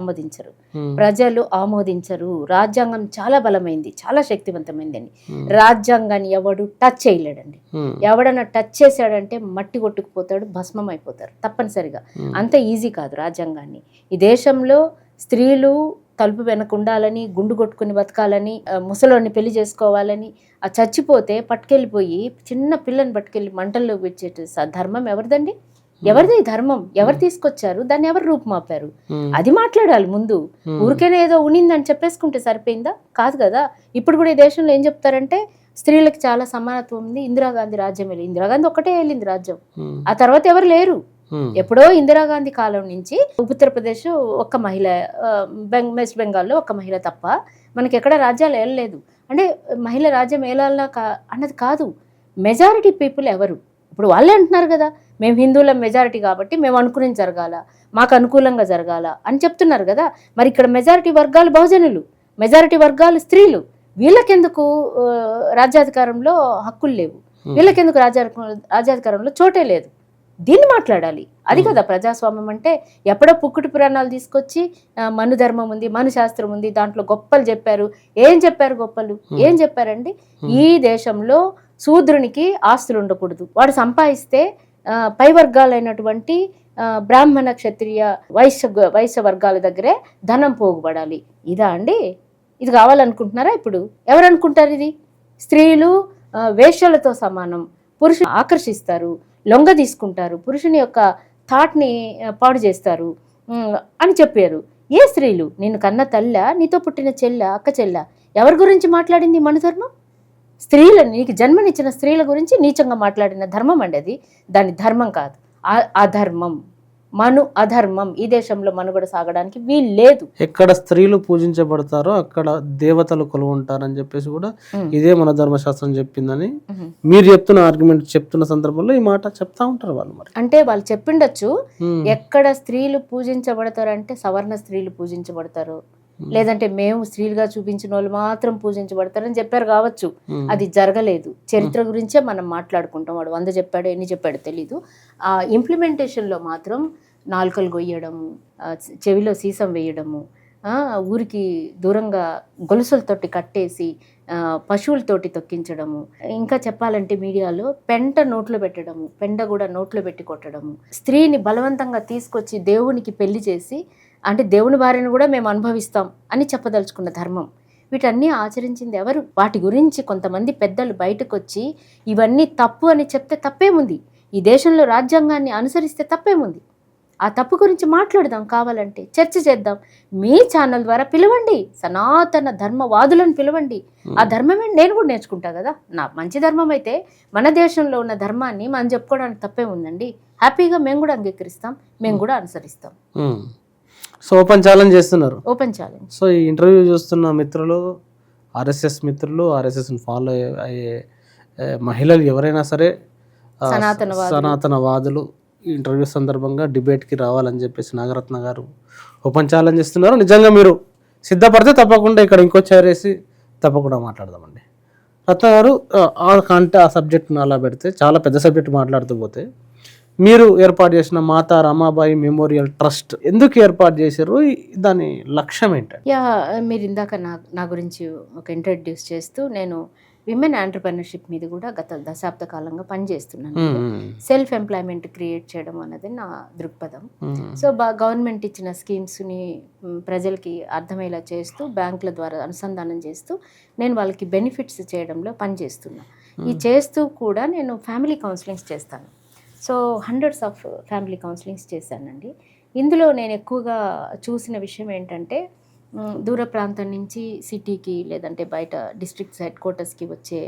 ఆమోదించరు. రాజ్యాంగం చాలా బలమైంది, చాలా శక్తివంతమైందని. రాజ్యాంగాన్ని ఎవడు టచ్ చేయలేడండి. ఎవడన్నా టచ్ చేశాడంటే మట్టి కొట్టుకుపోతాడు, భస్మం అయిపోతారు తప్పనిసరిగా. అంత ఈజీ కాదు రాజ్యాంగాన్ని. ఈ దేశంలో స్త్రీలు తలుపు వెనక ఉండాలని, గుండు కొట్టుకుని బతకాలని, ముసలోని పెళ్లి చేసుకోవాలని, ఆ చచ్చిపోతే పట్టుకెళ్ళిపోయి చిన్న పిల్లని పట్టుకెళ్ళి మంటల్లో విడిచేట ధర్మం ఎవరిదండి? ఎవరిది ఈ ధర్మం? ఎవరు తీసుకొచ్చారు? దాన్ని ఎవరు రూపుమాపారు? అది మాట్లాడాలి ముందు. ఊరికేనే ఏదో ఉనిందని చెప్పేసుకుంటే సరిపోయిందా? కాదు కదా. ఇప్పుడు కూడా ఈ దేశంలో ఏం చెప్తారంటే స్త్రీలకు చాలా సమానత్వం ఉంది, ఇందిరాగాంధీ రాజ్యం వెళ్ళి. ఇందిరాగాంధీ ఒక్కటే వెళ్ళింది రాజ్యం, ఆ తర్వాత ఎవరు లేరు. ఎప్పుడో ఇందిరాగాంధీ కాలం నుంచి ఉత్తరప్రదేశ్ ఒక్క మహిళ, వెస్ట్ బెంగాల్లో ఒక్క మహిళ తప్ప మనకి ఎక్కడ రాజ్యాలు వెళ్ళలేదు. అంటే మహిళ రాజ్యం ఏలాలా అన్నది కాదు. మెజారిటీ పీపుల్ ఎవరు? ఇప్పుడు వాళ్ళే అంటున్నారు కదా, మేము హిందువుల మెజారిటీ కాబట్టి మేము అనుకుని జరగాల, మాకు అనుకూలంగా జరగాల అని చెప్తున్నారు కదా. మరి ఇక్కడ మెజారిటీ వర్గాలు బహుజనులు, మెజారిటీ వర్గాలు స్త్రీలు. వీళ్ళకెందుకు రాజ్యాధికారంలో హక్కులు లేవు? వీళ్ళకెందుకు రాజ్యాధికారంలో చోటే లేదు? దీన్ని మాట్లాడాలి. అది కదా ప్రజాస్వామ్యం అంటే. ఎప్పుడో పుక్కుటి పురాణాలు తీసుకొచ్చి మను ధర్మం ఉంది, మను శాస్త్రం ఉంది, దాంట్లో గొప్పలు చెప్పారు. ఏం చెప్పారు గొప్పలు? ఏం చెప్పారండి? ఈ దేశంలో శూద్రునికి ఆస్తులు ఉండకూడదు, వాడు సంపాదిస్తే పై వర్గాలైనటువంటి బ్రాహ్మణ, క్షత్రియ, వైశ్య వర్గాల దగ్గరే ధనం పోగుపడాలి. ఇదా అండి? ఇది కావాలనుకుంటున్నారా? ఇప్పుడు ఎవరు అనుకుంటారు ఇది? స్త్రీలు వేశ్యలతో సమానం, పురుషులు ఆకర్షిస్తారు, లొంగ తీసుకుంటారు, పురుషుని యొక్క థాట్ని పాడు చేస్తారు అని చెప్పారు. ఏ స్త్రీలు? నిన్ను కన్న తల్ల, నీతో పుట్టిన చెల్ల, అక్క చెల్ల, ఎవరి గురించి మాట్లాడింది మన ధర్మం? స్త్రీలను, నీకు జన్మనిచ్చిన స్త్రీల గురించి నీచంగా మాట్లాడిన ధర్మం అండి అది. దాని ధర్మం కాదు, అధర్మం. అధర్మం. ఈ దేశంలో మనుగడ సాగడానికి వీలు లేదు. ఎక్కడ స్త్రీలు పూజించబడతారో అక్కడ దేవతలు కొలువు ఉంటారని చెప్పేసి కూడా ఇదే మన ధర్మశాస్త్రం చెప్పిందని మీరు చెప్తున్న ఆర్గ్యుమెంట్ చెప్తున్న సందర్భంలో ఈ మాట చెప్తా ఉంటారు వాళ్ళు. మరి అంటే వాళ్ళు చెప్పిండొచ్చు, ఎక్కడ స్త్రీలు పూజించబడతారంటే సవర్ణ స్త్రీలు పూజించబడతారు, లేదంటే మేము స్త్రీలుగా చూపించిన వాళ్ళు మాత్రం పూజించబడతారని చెప్పారు కావచ్చు. అది జరగలేదు. చరిత్ర గురించే మనం మాట్లాడుకుంటాం. వాడు 100 చెప్పాడో ఎన్ని చెప్పాడో తెలీదు. ఆ ఇంప్లిమెంటేషన్లో మాత్రం నాలుకలు గొయ్యడము, చెవిలో సీసం వేయడము, ఊరికి దూరంగా గొలుసులతోటి కట్టేసి పశువులతోటి తొక్కించడము, ఇంకా చెప్పాలంటే మీడియాలో పెంట నోట్లో పెట్టడము, పెండ కూడా నోట్లో పెట్టి కొట్టడము, స్త్రీని బలవంతంగా తీసుకొచ్చి దేవునికి పెళ్లి చేసి, అంటే దేవుని భార్యను కూడా మేము అనుభవిస్తాం అని చెప్పదలుచుకున్న ధర్మం. వీటన్నీ ఆచరించింది ఎవరు? వాటి గురించి కొంతమంది పెద్దలు బయటకు వచ్చి ఇవన్నీ తప్పు అని చెప్తే తప్పేముంది? ఈ దేశంలో రాజ్యాంగాన్ని అనుసరిస్తే తప్పేముంది? ఆ తప్పు గురించి మాట్లాడదాం, కావాలంటే చర్చ చేద్దాం. మీ ఛానల్ ద్వారా పిలవండి, సనాతన ధర్మవాదులను పిలవండి. ఆ ధర్మమే నేను కూడా నేర్చుకుంటా కదా. నా మంచి ధర్మం అయితే మన దేశంలో ఉన్న ధర్మాన్ని మనం చెప్పుకోవడానికి తప్పేముందండి? హ్యాపీగా మేము కూడా అంగీకరిస్తాం, మేము కూడా అనుసరిస్తాం. సో ఓపెన్ ఛాలెంజ్ చేస్తున్నారు. Open challenge. సో ఈ ఇంటర్వ్యూ చూస్తున్న మిత్రులు, ఆర్ఎస్ఎస్ మిత్రులు, ఆర్ఎస్ఎస్ని ఫాలో అయ్యే మహిళలు ఎవరైనా సరే, సనాతనవాదులు ఈ ఇంటర్వ్యూ సందర్భంగా డిబేట్కి రావాలని చెప్పేసి నాగరత్న గారు ఓపెన్ ఛాలెంజ్ ఇస్తున్నారు. నిజంగా మీరు సిద్ధపడితే తప్పకుండా ఇక్కడ ఇంకో చేరేసి తప్పకుండా మాట్లాడదామండి. రత్న గారు, ఆ సబ్జెక్ట్ను అలా పెడితే చాలా పెద్ద సబ్జెక్ట్ మాట్లాడుతూ పోతే, మీరు ఏర్పాటు చేసిన మాతా రమాబాయి మెమోరియల్ ట్రస్ట్ ఎందుకు ఏర్పాటు చేశారు? దాని లక్ష్యం ఏంటంటే? మీరు ఇందాక నా గురించి ఒక ఇంట్రడ్యూస్ చేస్తూ, నేను విమెన్ ఆంటర్‌ప్రెన్యూర్‌షిప్ మీద కూడా గత దశాబ్ద కాలంగా పనిచేస్తున్నాను. సెల్ఫ్ ఎంప్లాయ్మెంట్ క్రియేట్ చేయడం అన్నది నా దృక్పథం. సో గవర్నమెంట్ ఇచ్చిన స్కీమ్స్ని ప్రజలకి అర్థమయ్యేలా చేస్తూ, బ్యాంకుల ద్వారా అనుసంధానం చేస్తూ, నేను వాళ్ళకి బెనిఫిట్స్ చేయడంలో పనిచేస్తున్నాను. ఈ చేస్తూ కూడా నేను ఫ్యామిలీ కౌన్సిలింగ్స్ చేస్తాను. So hundreds of family counsellings చేశానండి. ఇందులో నేను ఎక్కువగా చూసిన విషయం ఏంటంటే, దూర ప్రాంతం నుంచి సిటీకి, లేదంటే బయట డిస్ట్రిక్ట్స్ హెడ్ క్వార్టర్స్కి వచ్చే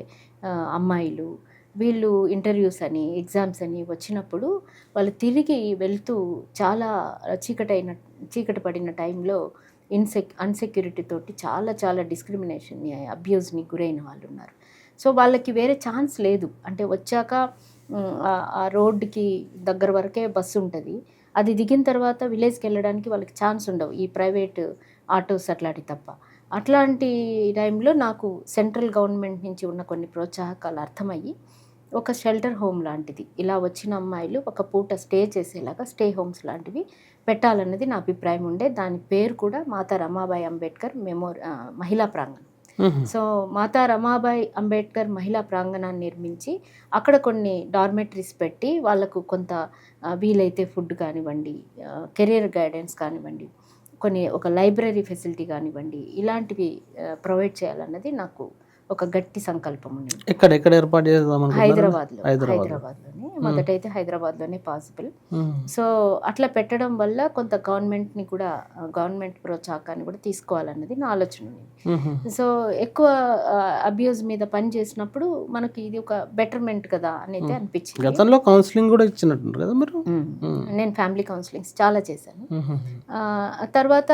అమ్మాయిలు, వీళ్ళు ఇంటర్వ్యూస్ అని, ఎగ్జామ్స్ అని వచ్చినప్పుడు వాళ్ళు తిరిగి వెళ్తూ చాలా చీకటి పడిన టైంలో అన్సెక్యూరిటీ తోటి చాలా డిస్క్రిమినేషన్ని, అబ్యూస్ని గురైన వాళ్ళు ఉన్నారు. సో వాళ్ళకి వేరే ఛాన్స్ లేదు. అంటే వచ్చాక ఆ రోడ్డుకి దగ్గర వరకే బస్సు ఉంటుంది. అది దిగిన తర్వాత విలేజ్కి వెళ్ళడానికి వాళ్ళకి ఛాన్స్ ఉండవు, ఈ ప్రైవేట్ ఆటోస్ అట్లాంటివి తప్ప. అట్లాంటి టైంలో నాకు సెంట్రల్ గవర్నమెంట్ నుంచి ఉన్న కొన్ని ప్రోత్సాహకాలు అర్థమయ్యి, ఒక షెల్టర్ హోమ్ లాంటిది, ఇలా వచ్చిన అమ్మాయిలు ఒక పూట స్టే చేసేలాగా స్టే హోమ్స్ లాంటివి పెట్టాలన్నది నా అభిప్రాయం ఉండే. దాని పేరు కూడా మాతా రమాబాయి అంబేద్కర్ మహిళా ప్రాంగణం. సో మాతా రమాబాయి అంబేద్కర్ మహిళా ప్రాంగణాన్ని నిర్మించి అక్కడ కొన్ని డార్మెటరీస్ పెట్టి వాళ్ళకు కొంత వీలైతే ఫుడ్ కానివ్వండి, కెరియర్ గైడెన్స్ కానివ్వండి, కొన్ని ఒక లైబ్రరీ ఫెసిలిటీ కానివ్వండి, ఇలాంటివి ప్రొవైడ్ చేయాలన్నది నాకు ఒక గట్టి సంకల్పం ఉంది. ఎక్కడ ఏర్పాటు చేద్దాం హైదరాబాద్లోనే మొదటైతే హైదరాబాద్లోనే పాసిబుల్. సో అట్లా పెట్టడం వల్ల కొంత గవర్నమెంట్ని కూడా, గవర్నమెంట్ ప్రోత్సాహకాన్ని కూడా తీసుకోవాలన్నది నా ఆలోచన ఉంది. సో ఎక్కువ అబ్యూజ్ మీద పని చేసినప్పుడు మనకి ఇది ఒక బెటర్మెంట్ కదా అనేది అనిపించింది. గతంలో కౌన్సిలింగ్ కూడా ఇచ్చినట్టు కదా మీరు? నేను ఫ్యామిలీ కౌన్సిలింగ్స్ చాలా చేశాను. తర్వాత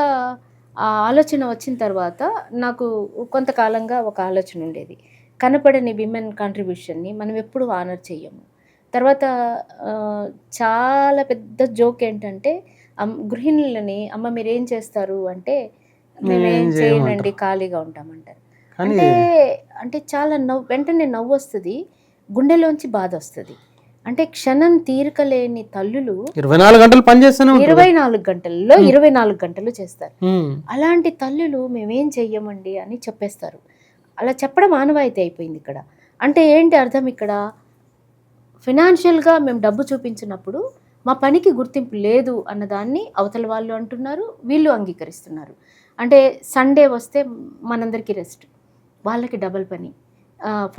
ఆ ఆలోచన వచ్చిన తర్వాత నాకు కొంతకాలంగా ఒక ఆలోచన ఉండేది, కనపడని విమెన్ కాంట్రిబ్యూషన్ని మనం ఎప్పుడు ఆనర్ చెయ్యము. తర్వాత చాలా పెద్ద జోక్ ఏంటంటే, గృహిణులని అమ్మ మీరేం చేస్తారు అంటే మేమేం చేయనండి ఖాళీగా ఉంటామంటారు. అంటే చాలా వెంటనే నవ్వు వస్తుంది, గుండెలోంచి బాధ వస్తుంది. అంటే క్షణం తీరిక లేని తల్లులు 24 గంటలు పనిచేస్తాను, 24 గంటల్లో 24 గంటలు చేస్తారు. అలాంటి తల్లులు మేమేం చెయ్యమండి అని చెప్పేస్తారు. అలా చెప్పడం ఆనవాయితీ అయిపోయింది ఇక్కడ. అంటే ఏంటి అర్థం ఇక్కడ, ఫినాన్షియల్గా మేము డబ్బు చూపించినప్పుడు మా పనికి గుర్తింపు లేదు అన్నదాన్ని అవతల వాళ్ళు అంటున్నారు, వీళ్ళు అంగీకరిస్తున్నారు. అంటే సండే వస్తే మనందరికీ రెస్ట్, వాళ్ళకి డబల్ పని.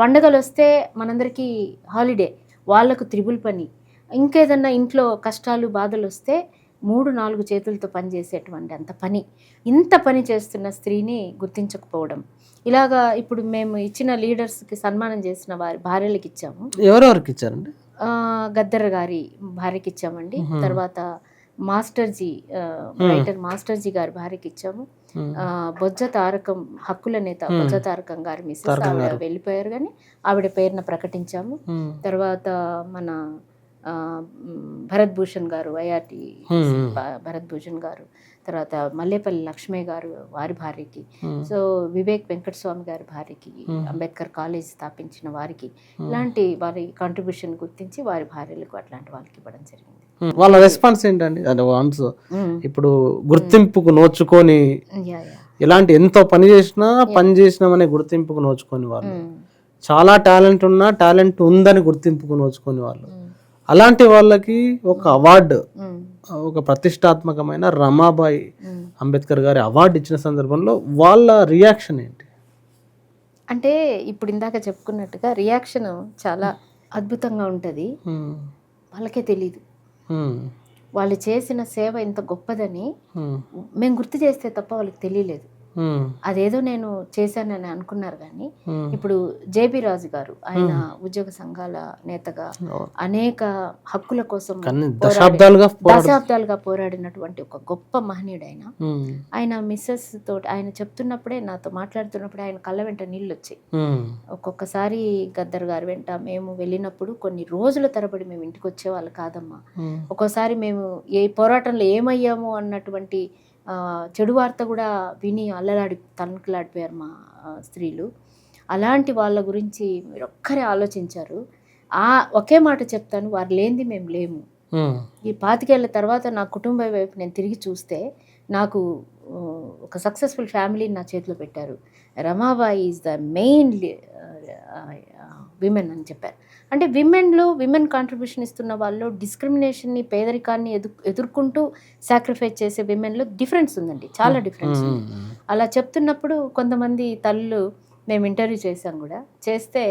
పండగలు వస్తే మనందరికీ హాలిడే, వాళ్ళకు త్రిబుల్ పని. ఇంకేదన్నా ఇంట్లో కష్టాలు బాధలు వస్తే 3-4 చేతులతో పనిచేసేటువంటి అంత పని. ఇంత పని చేస్తున్న స్త్రీని గుర్తించకపోవడం. ఇలాగా ఇప్పుడు మేము ఇచ్చిన లీడర్స్కి సన్మానం చేసిన వారి భార్యలకు ఇచ్చాము. ఎవరెవరికి ఇచ్చారండి? గద్దర్ గారి భార్యకి ఇచ్చామండి. తర్వాత మాస్టర్జీ, రైటర్ మాస్టర్జీ గారి భార్యకి ఇచ్చాము. బొజ్జ తారకం హక్కుల నేత బొజ్జ తారకం గారి మిస్సెస్, ఆవిడ వెళ్ళిపోయారు కానీ ఆవిడ పేరున ప్రకటించాము. తర్వాత మన భరత్ భూషణ్ గారు, ఐఆర్టీ భరత్ భూషణ్ గారు, తర్వాత మల్లేపల్లి లక్ష్మీ గారు వారి భార్యకి, సో వివేక్ వెంకటస్వామి గారి భార్యకి, అంబేద్కర్ కాలేజ్ స్థాపించిన వారికి, ఇలాంటి వారి కాంట్రిబ్యూషన్ గుర్తించి వారి భార్యలకు అట్లాంటి వాళ్ళకి ఇవ్వడం జరిగింది. వాళ్ళ రెస్పాన్స్ ఏంటండి? అది వన్స్ ఇప్పుడు గుర్తింపుకు నోచుకొని, ఇలాంటి ఎంతో పని చేసినామనే గుర్తింపుకు నోచుకొని వాళ్ళు, చాలా టాలెంట్ ఉన్నా టాలెంట్ ఉందని గుర్తింపుకు నోచుకొని వాళ్ళు, అలాంటి వాళ్ళకి ఒక అవార్డు, ఒక ప్రతిష్టాత్మకమైన రమాబాయి అంబేద్కర్ గారి అవార్డు ఇచ్చిన సందర్భంలో వాళ్ళ రియాక్షన్ ఏంటి? అంటే ఇప్పుడు ఇందాక చెప్పుకున్నట్టుగా రియాక్షన్ చాలా అద్భుతంగా ఉంటుంది. వాళ్ళకే తెలీదు వాళ్ళు చేసిన సేవ ఇంత గొప్పదని. మేము గుర్తు చేస్తే తప్ప వాళ్ళకి తెలియలేదు. అదేదో నేను చేశానని అనుకున్నారు. కానీ ఇప్పుడు జేబీ రాజు గారు, ఆయన ఉద్యోగ సంఘాల నేతగా అనేక హక్కుల కోసం దశాబ్దాలుగా పోరాడినటువంటి ఒక గొప్ప మహనీయుడు ఆయన. ఆయన మిస్సెస్ తోటి ఆయన చెప్తున్నప్పుడే, నాతో మాట్లాడుతున్నప్పుడే ఆయన కళ్ళ వెంట నీళ్ళు వచ్చాయి. ఒక్కొక్కసారి గద్దర్ గారి వెంట మేము వెళ్ళినప్పుడు కొన్ని రోజుల తరబడి మేము ఇంటికి వచ్చేవాళ్ళు కాదమ్మా. ఒక్కోసారి మేము ఏ పోరాటంలో ఏమయ్యాము అన్నటువంటి చెడు వార్త కూడా విని తనకలాడిపోయారు మా స్త్రీలు. అలాంటి వాళ్ళ గురించి మీరు ఒక్కరే ఆలోచించారు. ఒకే మాట చెప్తాను, వారు లేనిది మేము లేము. ఈ 25 ఏళ్ళ తర్వాత నా కుటుంబం వైపు నేను తిరిగి చూస్తే నాకు ఒక సక్సెస్ఫుల్ ఫ్యామిలీని నా చేతిలో పెట్టారు. Ramabai is the main women అని చెప్పారు. అంటే విమెన్ కాంట్రిబ్యూషన్ ఇస్తున్న వాళ్ళు డిస్క్రిమినేషన్ని, పేదరికాన్ని ఎదుర్కొంటూ సాక్రిఫైస్ చేసే విమెన్లో డిఫరెన్స్ ఉందండి, చాలా డిఫరెన్స్ ఉంది. అలా చెప్తున్నప్పుడు కొంతమంది తల్లులు, మేము ఇంటర్వ్యూ చేసాం కూడా, చేస్తే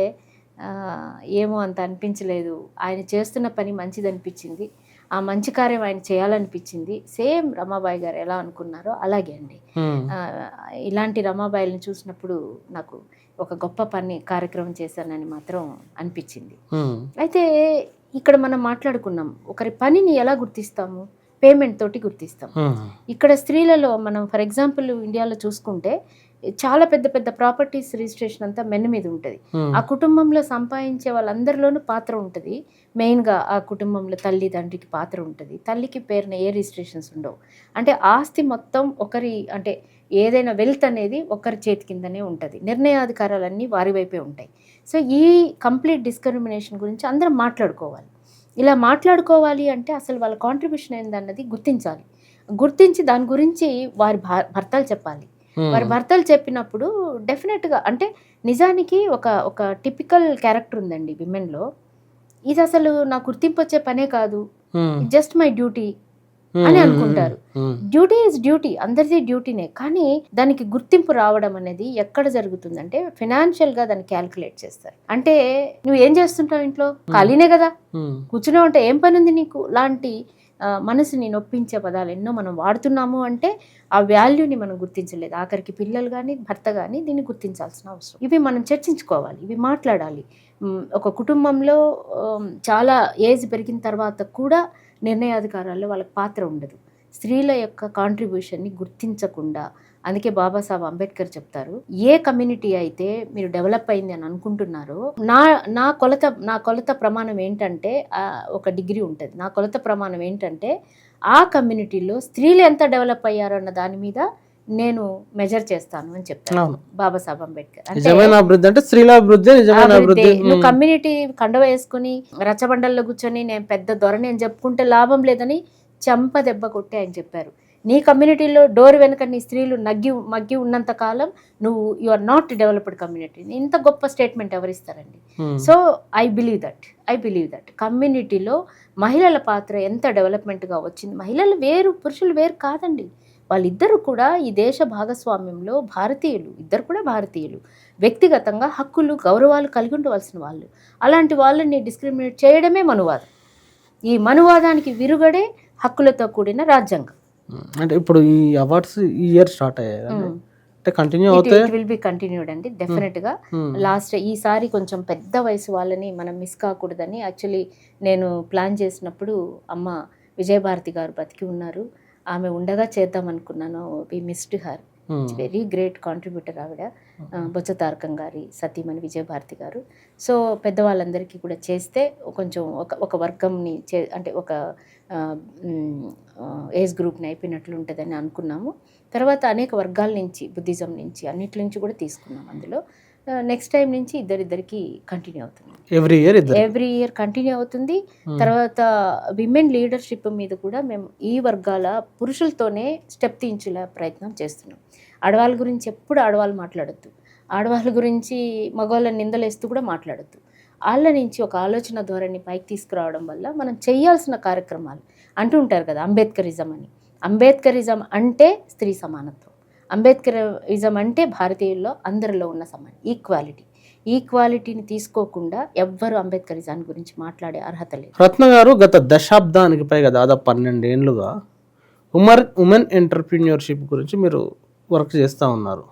ఏమో అంత అనిపించలేదు, ఆయన చేస్తున్న పని మంచిది అనిపించింది, ఆ మంచి కార్యం ఆయన చేయాలనిపించింది. సేమ్ రమాబాయి గారు ఎలా అనుకున్నారో అలాగే అండి. ఇలాంటి రమాబాయిని చూసినప్పుడు నాకు ఒక గొప్ప కార్యక్రమం చేశానని మాత్రం అనిపించింది. అయితే ఇక్కడ మనం మాట్లాడుకున్నాం, ఒకరి పనిని ఎలా గుర్తిస్తాము? పేమెంట్ తోటి గుర్తిస్తాం. ఇక్కడ స్త్రీలలో మనం ఫర్ ఎగ్జాంపుల్ ఇండియాలో చూసుకుంటే చాలా పెద్ద పెద్ద ప్రాపర్టీస్ రిజిస్ట్రేషన్ అంతా మెన్ మీద ఉంటుంది. ఆ కుటుంబంలో సంపాదించే వాళ్ళందరిలోనూ పాత్ర ఉంటుంది. మెయిన్గా ఆ కుటుంబంలో తల్లి తండ్రికి పాత్ర ఉంటుంది. తల్లికి పేరున ఏ రిజిస్ట్రేషన్స్ ఉండవు. అంటే ఆస్తి మొత్తం ఒకరి, అంటే ఏదైనా వెల్త్ అనేది ఒకరి చేతి కిందనే ఉంటుంది. నిర్ణయాధికారాలన్నీ వారి వైపే ఉంటాయి. సో ఈ కంప్లీట్ డిస్క్రిమినేషన్ గురించి అందరం మాట్లాడుకోవాలి. ఇలా మాట్లాడుకోవాలి అంటే అసలు వాళ్ళ కాంట్రిబ్యూషన్ ఏందన్నది గుర్తించాలి. గుర్తించి దాని గురించి వారి భర్తలు చెప్పాలి. వారి భర్తలు చెప్పినప్పుడు డెఫినెట్గా, అంటే నిజానికి ఒక టిపికల్ క్యారెక్టర్ ఉందండి విమెన్లో. ఇది అసలు నా గుర్తింపు వచ్చే పనే కాదు, జస్ట్ మై డ్యూటీ, అని అనుకుంటారు. డ్యూటీ ఈజ్ డ్యూటీ, అందరిది డ్యూటీనే. కానీ దానికి గుర్తింపు రావడం అనేది ఎక్కడ జరుగుతుందంటే ఫినాన్షియల్ గా దాన్ని క్యాల్కులేట్ చేస్తారు. అంటే నువ్వు ఏం చేస్తుంటావు ఇంట్లో, ఖాళీనే కదా, కూర్చునే ఉంటే ఏం పని ఉంది నీకు లాంటి మనసుని నొప్పించే పదాలు ఎన్నో మనం వాడుతున్నాము. అంటే ఆ వాల్యూని మనం గుర్తించలేదు. ఆఖరికి పిల్లలు కానీ భర్త కానీ దీన్ని గుర్తించాల్సిన అవసరం. ఇవి మనం చర్చించుకోవాలి, ఇవి మాట్లాడాలి. ఒక కుటుంబంలో చాలా ఏజ్ పెరిగిన తర్వాత కూడా నిర్ణయాధికారాల్లో వాళ్ళకి పాత్ర ఉండదు. స్త్రీల యొక్క కాంట్రిబ్యూషన్ని గుర్తించకుండా, అందుకే బాబాసాహెబ్ అంబేద్కర్ చెప్తారు, ఏ కమ్యూనిటీ అయితే మీరు డెవలప్ అయింది అని అనుకుంటున్నారో, నా కొలత ప్రమాణం ఏంటంటే ఒక డిగ్రీ ఉంటుంది. నా కొలత ప్రమాణం ఏంటంటే ఆ కమ్యూనిటీలో స్త్రీలు ఎంత డెవలప్ అయ్యారో అన్న దాని మీద నేను మెజర్ చేస్తాను అని చెప్తాను బాబాసాహెబ్ అంబేద్కర్. నువ్వు కమ్యూనిటీ కండవ వేసుకుని రచ్చబండల్లో కూర్చొని నేను పెద్ద దొరని అని చెప్పుకుంటే లాభం లేదని చెంప దెబ్బ కొట్టి ఆయన చెప్పారు. నీ కమ్యూనిటీలో డోర్ వెనుక నీ స్త్రీలు మగ్గి ఉన్నంత కాలం నువ్వు you are not developed community. ఇంత గొప్ప స్టేట్మెంట్ ఎవరిస్తారండి? సో ఐ బిలీవ్ దట్ కమ్యూనిటీలో మహిళల పాత్ర ఎంత డెవలప్మెంట్గా వచ్చింది. మహిళలు వేరు, పురుషులు వేరు కాదండి. వాళ్ళిద్దరూ కూడా ఈ దేశ భాగస్వామ్యంలో భారతీయులు, ఇద్దరు కూడా భారతీయులు. వ్యక్తిగతంగా హక్కులు గౌరవాలు కలిగి ఉండవలసిన వాళ్ళు. అలాంటి వాళ్ళని డిస్క్రిమినేట్ చేయడమే మనువాదం. ఈ మనువాదానికి విరుగడే హక్కులతో కూడిన రాజ్యాంగం. అంటే ఇప్పుడు ఈ అవార్డ్స్ ఈ ఇయర్ స్టార్ట్ అయ్యాయి, అంటే కంటిన్యూ అవుతాయి. ఇట్ విల్ బి కంటిన్యూడ్ అండి, డెఫినెట్ గా. లాస్ట్ ఈసారి కొంచెం పెద్ద వయసు వాళ్ళని మనం మిస్ కాకూడదని యాక్చువల్లీ నేను ప్లాన్ చేసినప్పుడు అమ్మ విజయభారతి గారు బతికి ఉన్నారు, ఆమె ఉండగా చేద్దాం అనుకున్నాను. We missed her. Very great contributor ఆవిడ. బొత్స తారకం గారి సతీమణి విజయభారతి గారు. సో పెద్దవాళ్ళందరికీ కూడా చేస్తే కొంచెం ఒక వర్గంని అంటే ఒక ఏజ్ గ్రూప్ని అయిపోయినట్లు ఉంటుందని అనుకున్నాము. తర్వాత అనేక వర్గాల నుంచి, బుద్ధిజం నుంచి, అన్నిటి నుంచి కూడా తీసుకున్నాం. అందులో నెక్స్ట్ టైం నుంచి ఇద్దరికి కంటిన్యూ అవుతుంది. ఎవ్రీ ఇయర్ కంటిన్యూ అవుతుంది. తర్వాత విమెన్ లీడర్షిప్ మీద కూడా మేము ఈ వర్గాల పురుషులతోనే స్టెప్ తీయించేలా ప్రయత్నం చేస్తున్నాం. ఆడవాళ్ళ గురించి ఎప్పుడు ఆడవాళ్ళు మాట్లాడొద్దు, ఆడవాళ్ళ గురించి మగవాళ్ళని నిందలేస్తూ కూడా మాట్లాడొద్దు. వాళ్ళ నుంచి ఒక ఆలోచన ధోరణి పైకి తీసుకురావడం వల్ల మనం చేయాల్సిన కార్యక్రమాలు అంటూ ఉంటారు కదా, అంబేద్కరిజం అని. అంబేద్కరిజం అంటే స్త్రీ సమానత్వం, అంబేద్కరిజం అంటే భారతీయుల్లో అందరిలో ఉన్న సమానం, ఈక్వాలిటీని తీసుకోకుండా ఎవ్వరు అంబేద్కరిజం గురించి మాట్లాడే అర్హత లేదు. రత్న గారు గత దశాబ్దానికి పైగా దాదాపు 12 ఏళ్ళుగా ఉమెన్ ఎంటర్ప్రీన్యూర్షిప్ గురించి మీరు వర్క్ చేస్తూ ఉన్నారు.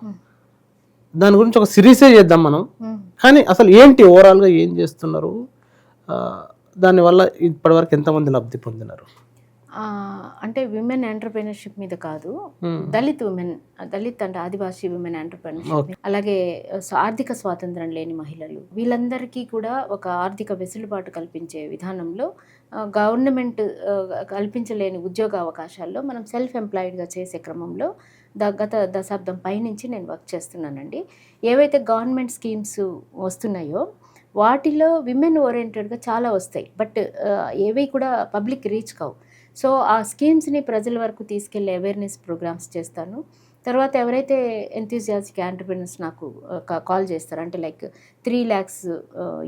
దాని గురించి ఒక సిరీసే చేద్దాం మనం. కానీ అసలు ఏంటి ఓవరాల్గా ఏం చేస్తున్నారు, దానివల్ల ఇప్పటివరకు ఎంతమంది లబ్ధి పొందినారు? అంటే విమెన్ ఎంటర్ప్రెన్యూర్షిప్ మీద కాదు, దళిత్ అంటే ఆదివాసీ విమెన్ ఎంటర్ప్రెన్యూర్షిప్, అలాగే ఆర్థిక స్వాతంత్రం లేని మహిళలు, వీళ్ళందరికీ కూడా ఒక ఆర్థిక వెసులుబాటు కల్పించే విధానంలో గవర్నమెంట్ కల్పించలేని ఉద్యోగ అవకాశాల్లో మనం సెల్ఫ్ ఎంప్లాయిడ్గా చేసే క్రమంలో గత దశాబ్దం పైనుంచి నేను వర్క్ చేస్తున్నానండి. ఏవైతే గవర్నమెంట్ స్కీమ్స్ వస్తున్నాయో వాటిలో విమెన్ ఓరియంటెడ్గా చాలా వస్తాయి, బట్ ఏవి కూడా పబ్లిక్ రీచ్ కావు. సో ఆ స్కీమ్స్ని ప్రజల వరకు తీసుకెళ్లే అవేర్నెస్ ప్రోగ్రామ్స్ చేస్తాను. తర్వాత ఎవరైతే ఎంథూజియాస్టిక్ ఎంటర్‌ప్రెన్యూర్స్ నాకు కాల్ చేస్తారో, అంటే లైక్ 3 lakhs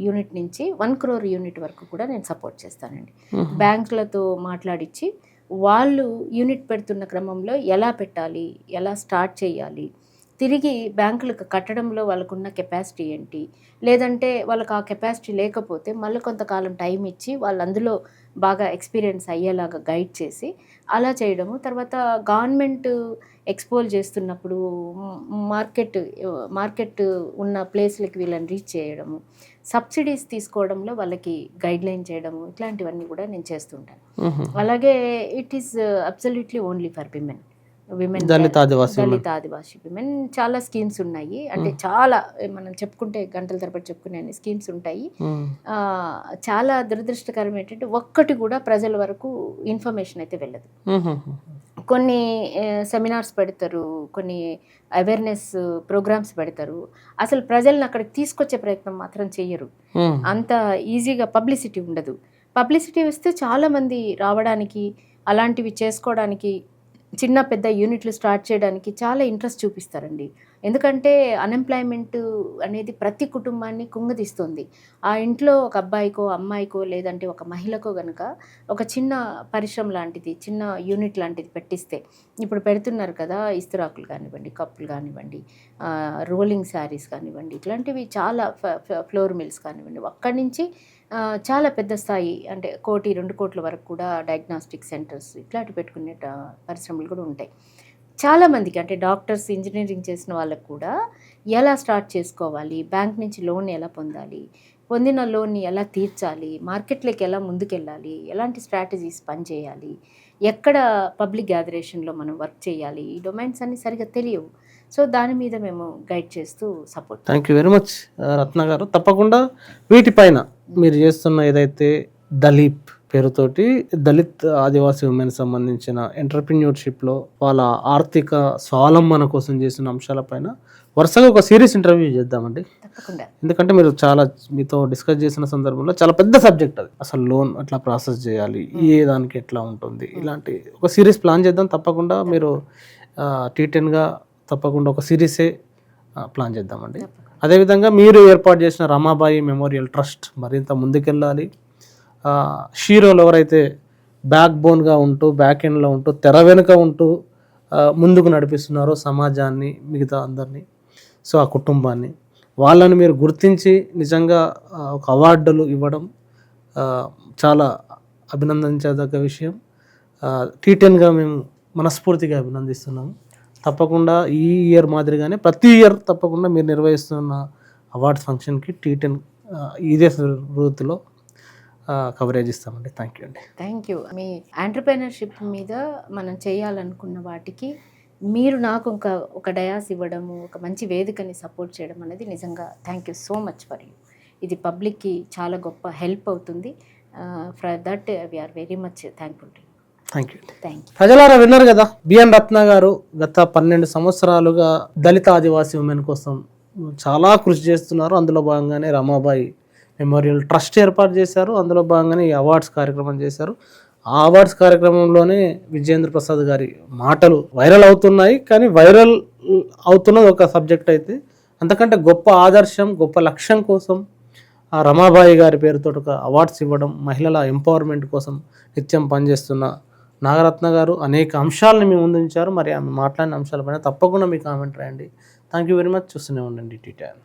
యూనిట్ నుంచి 1 crore యూనిట్ వరకు కూడా నేను సపోర్ట్ చేస్తానండి. బ్యాంకులతో మాట్లాడించి వాళ్ళు యూనిట్ పెడుతున్న క్రమంలో ఎలా పెట్టాలి, ఎలా స్టార్ట్ చేయాలి, తిరిగి బ్యాంకులకు కట్టడంలో వాళ్ళకున్న కెపాసిటీ ఏంటి, లేదంటే వాళ్ళకి ఆ కెపాసిటీ లేకపోతే మళ్ళీ కొంతకాలం టైం ఇచ్చి వాళ్ళు అందులో బాగా ఎక్స్పీరియన్స్ అయ్యేలాగా గైడ్ చేసి అలా చేయడము. తర్వాత గవర్నమెంట్ ఎక్స్పోజ్ చేస్తున్నప్పుడు మార్కెట్ ఉన్న ప్లేస్లకి వీళ్ళని రీచ్ చేయడము, సబ్సిడీస్ తీసుకోవడంలో వాళ్ళకి గైడ్లైన్ చేయడము, ఇట్లాంటివన్నీ కూడా నేను చేస్తుంటాను. అలాగే it is absolutely only for women, Dalit Adivasi women. చాలా స్కీమ్స్ ఉన్నాయి, అంటే చాలా మనం చెప్పుకుంటే గంటల తరబడి చెప్పుకునే స్కీమ్స్ ఉంటాయి. చాలా దురదృష్టకరం ఏంటంటే ఒక్కటి కూడా ప్రజల వరకు ఇన్ఫర్మేషన్ అయితే వెళ్ళదు. కొన్ని సెమినార్స్ పెడతారు, కొన్ని అవేర్నెస్ ప్రోగ్రామ్స్ పెడతారు, అసలు ప్రజలను అక్కడికి తీసుకొచ్చే ప్రయత్నం మాత్రం చెయ్యరు. అంత ఈజీగా పబ్లిసిటీ ఉండదు. పబ్లిసిటీ వస్తే చాలామంది రావడానికి, అలాంటివి చేసుకోవడానికి, చిన్న పెద్ద యూనిట్లు స్టార్ట్ చేయడానికి చాలా ఇంట్రెస్ట్ చూపిస్తారండి. ఎందుకంటే అన్ఎంప్లాయ్మెంట్ అనేది ప్రతి కుటుంబాన్ని కుంగదీస్తుంది. ఆ ఇంట్లో ఒక అబ్బాయికో, అమ్మాయికో లేదంటే ఒక మహిళకో గనక ఒక చిన్న పరిశ్రమ లాంటిది, చిన్న యూనిట్ లాంటిది పెట్టిస్తే, ఇప్పుడు పెడుతున్నారు కదా! ఇస్తరాకులు కానివ్వండి, కప్పులు కానివ్వండి, రోలింగ్ శారీస్ కానివ్వండి, ఇట్లాంటివి చాలా ఫ్లోర్ మిల్స్ కానివ్వండి, అక్కడి నుంచి చాలా పెద్ద స్థాయి అంటే 1,00,00,000, 2,00,00,000 వరకు కూడా డయాగ్నాస్టిక్ సెంటర్స్ ఇట్లాంటివి పెట్టుకునే పరిశ్రమలు కూడా ఉంటాయి. చాలామందికి అంటే డాక్టర్స్, ఇంజనీరింగ్ చేసిన వాళ్ళకు కూడా ఎలా స్టార్ట్ చేసుకోవాలి, బ్యాంక్ నుంచి లోన్ ఎలా పొందాలి, పొందిన లోన్ని ఎలా తీర్చాలి, మార్కెట్లోకి ఎలా ముందుకెళ్ళాలి, ఎలాంటి స్ట్రాటజీస్ పనిచేయాలి, ఎక్కడ పబ్లిక్ గ్యాదరేషన్లో మనం వర్క్ చేయాలి, ఈ డొమైన్స్ అన్నీ సరిగ్గా తెలియవు. సో దాని మీద మేము గైడ్ చేస్తూ support. Thank you very much Ratna garu. తప్పకుండా వీటిపైన మీరు చేస్తున్న ఏదైతే దలీప్ పేరుతోటి దళిత్ ఆదివాసీ ఉమెన్ సంబంధించిన ఎంటర్ప్రిన్యూర్షిప్లో వాళ్ళ ఆర్థిక స్వావలంబన కోసం చేసిన అంశాలపైన వరుసగా ఒక సీరియస్ ఇంటర్వ్యూ చేద్దామండి. తప్పకుండా. ఎందుకంటే మీరు చాలా మీతో డిస్కస్ చేసిన సందర్భంలో చాలా పెద్ద సబ్జెక్ట్ అది. అసలు లోన్ ఎట్లా ప్రాసెస్ చేయాలి, ఏ దానికి ఎట్లా ఉంటుంది, ఇలాంటి ఒక సిరీస్ ప్లాన్ చేద్దాం. తప్పకుండా మీరు T10గా తప్పకుండా ఒక సిరీసే ప్లాన్ చేద్దామండి. అదేవిధంగా మీరు ఏర్పాటు చేసిన రమాబాయి మెమోరియల్ ట్రస్ట్ మరింత ముందుకెళ్ళాలి. హీరోలు ఎవరైతే బ్యాక్ బోన్గా ఉంటూ, బ్యాక్ ఎండ్లో ఉంటూ, తెర వెనుక ఉంటూ ముందుకు నడిపిస్తున్నారో సమాజాన్ని, మిగతా అందరినీ, సో ఆ కుటుంబాన్ని, వాళ్ళని మీరు గుర్తించి నిజంగా ఒక అవార్డులు ఇవ్వడం చాలా అభినందించదగ్గ విషయం. T10గా మేము మనస్ఫూర్తిగా అభినందిస్తున్నాము. తప్పకుండా ఈ ఇయర్ మాదిరిగానే ప్రతి ఇయర్ తప్పకుండా మీరు నిర్వహిస్తున్న అవార్డ్స్ ఫంక్షన్కి T10 ఇదే వృత్తిలో కవరేజ్ ఇస్తామండి. థ్యాంక్ యూ అండి. Thank you. మీ ఎంటర్‌ప్రెన్యూర్‌షిప్ మీద మనం చేయాలనుకున్న వాటికి మీరు నాకు ఒక డయాస్ ఇవ్వడము, ఒక మంచి వేదికని సపోర్ట్ చేయడం అనేది నిజంగా thank you so much for you. ఇది పబ్లిక్కి చాలా గొప్ప హెల్ప్ అవుతుంది. For that we are very much thankful to you. Thank you. Thank you. ప్రజలారా విన్నారు కదా, బిఎన్ రత్న గారు గత 12 సంవత్సరాలుగా దళిత ఆదివాసీ ఉమెన్ కోసం చాలా కృషి చేస్తున్నారు. అందులో భాగంగానే రమాబాయి మెమోరియల్ ట్రస్ట్ ఏర్పాటు చేశారు. అందులో భాగంగానే ఈ అవార్డ్స్ కార్యక్రమం చేశారు. ఆ అవార్డ్స్ కార్యక్రమంలోనే విజయేంద్ర ప్రసాద్ గారి మాటలు వైరల్ అవుతున్నాయి. కానీ వైరల్ అవుతున్నది ఒక సబ్జెక్ట్ అయితే, అంతకంటే గొప్ప ఆదర్శం, గొప్ప లక్ష్యం కోసం ఆ రమాబాయి గారి పేరుతో ఒక అవార్డ్స్ ఇవ్వడం, మహిళల ఎంపవర్మెంట్ కోసం నిత్యం పనిచేస్తున్న నాగరత్న గారు అనేక అంశాలను మీ ముందు ఉంచారు. మరి ఆమె మాట్లాడిన అంశాలపైన తప్పకుండా మీ కామెంట్ రాయండి. Thank you very much. చూస్తూనే ఉండండి T10.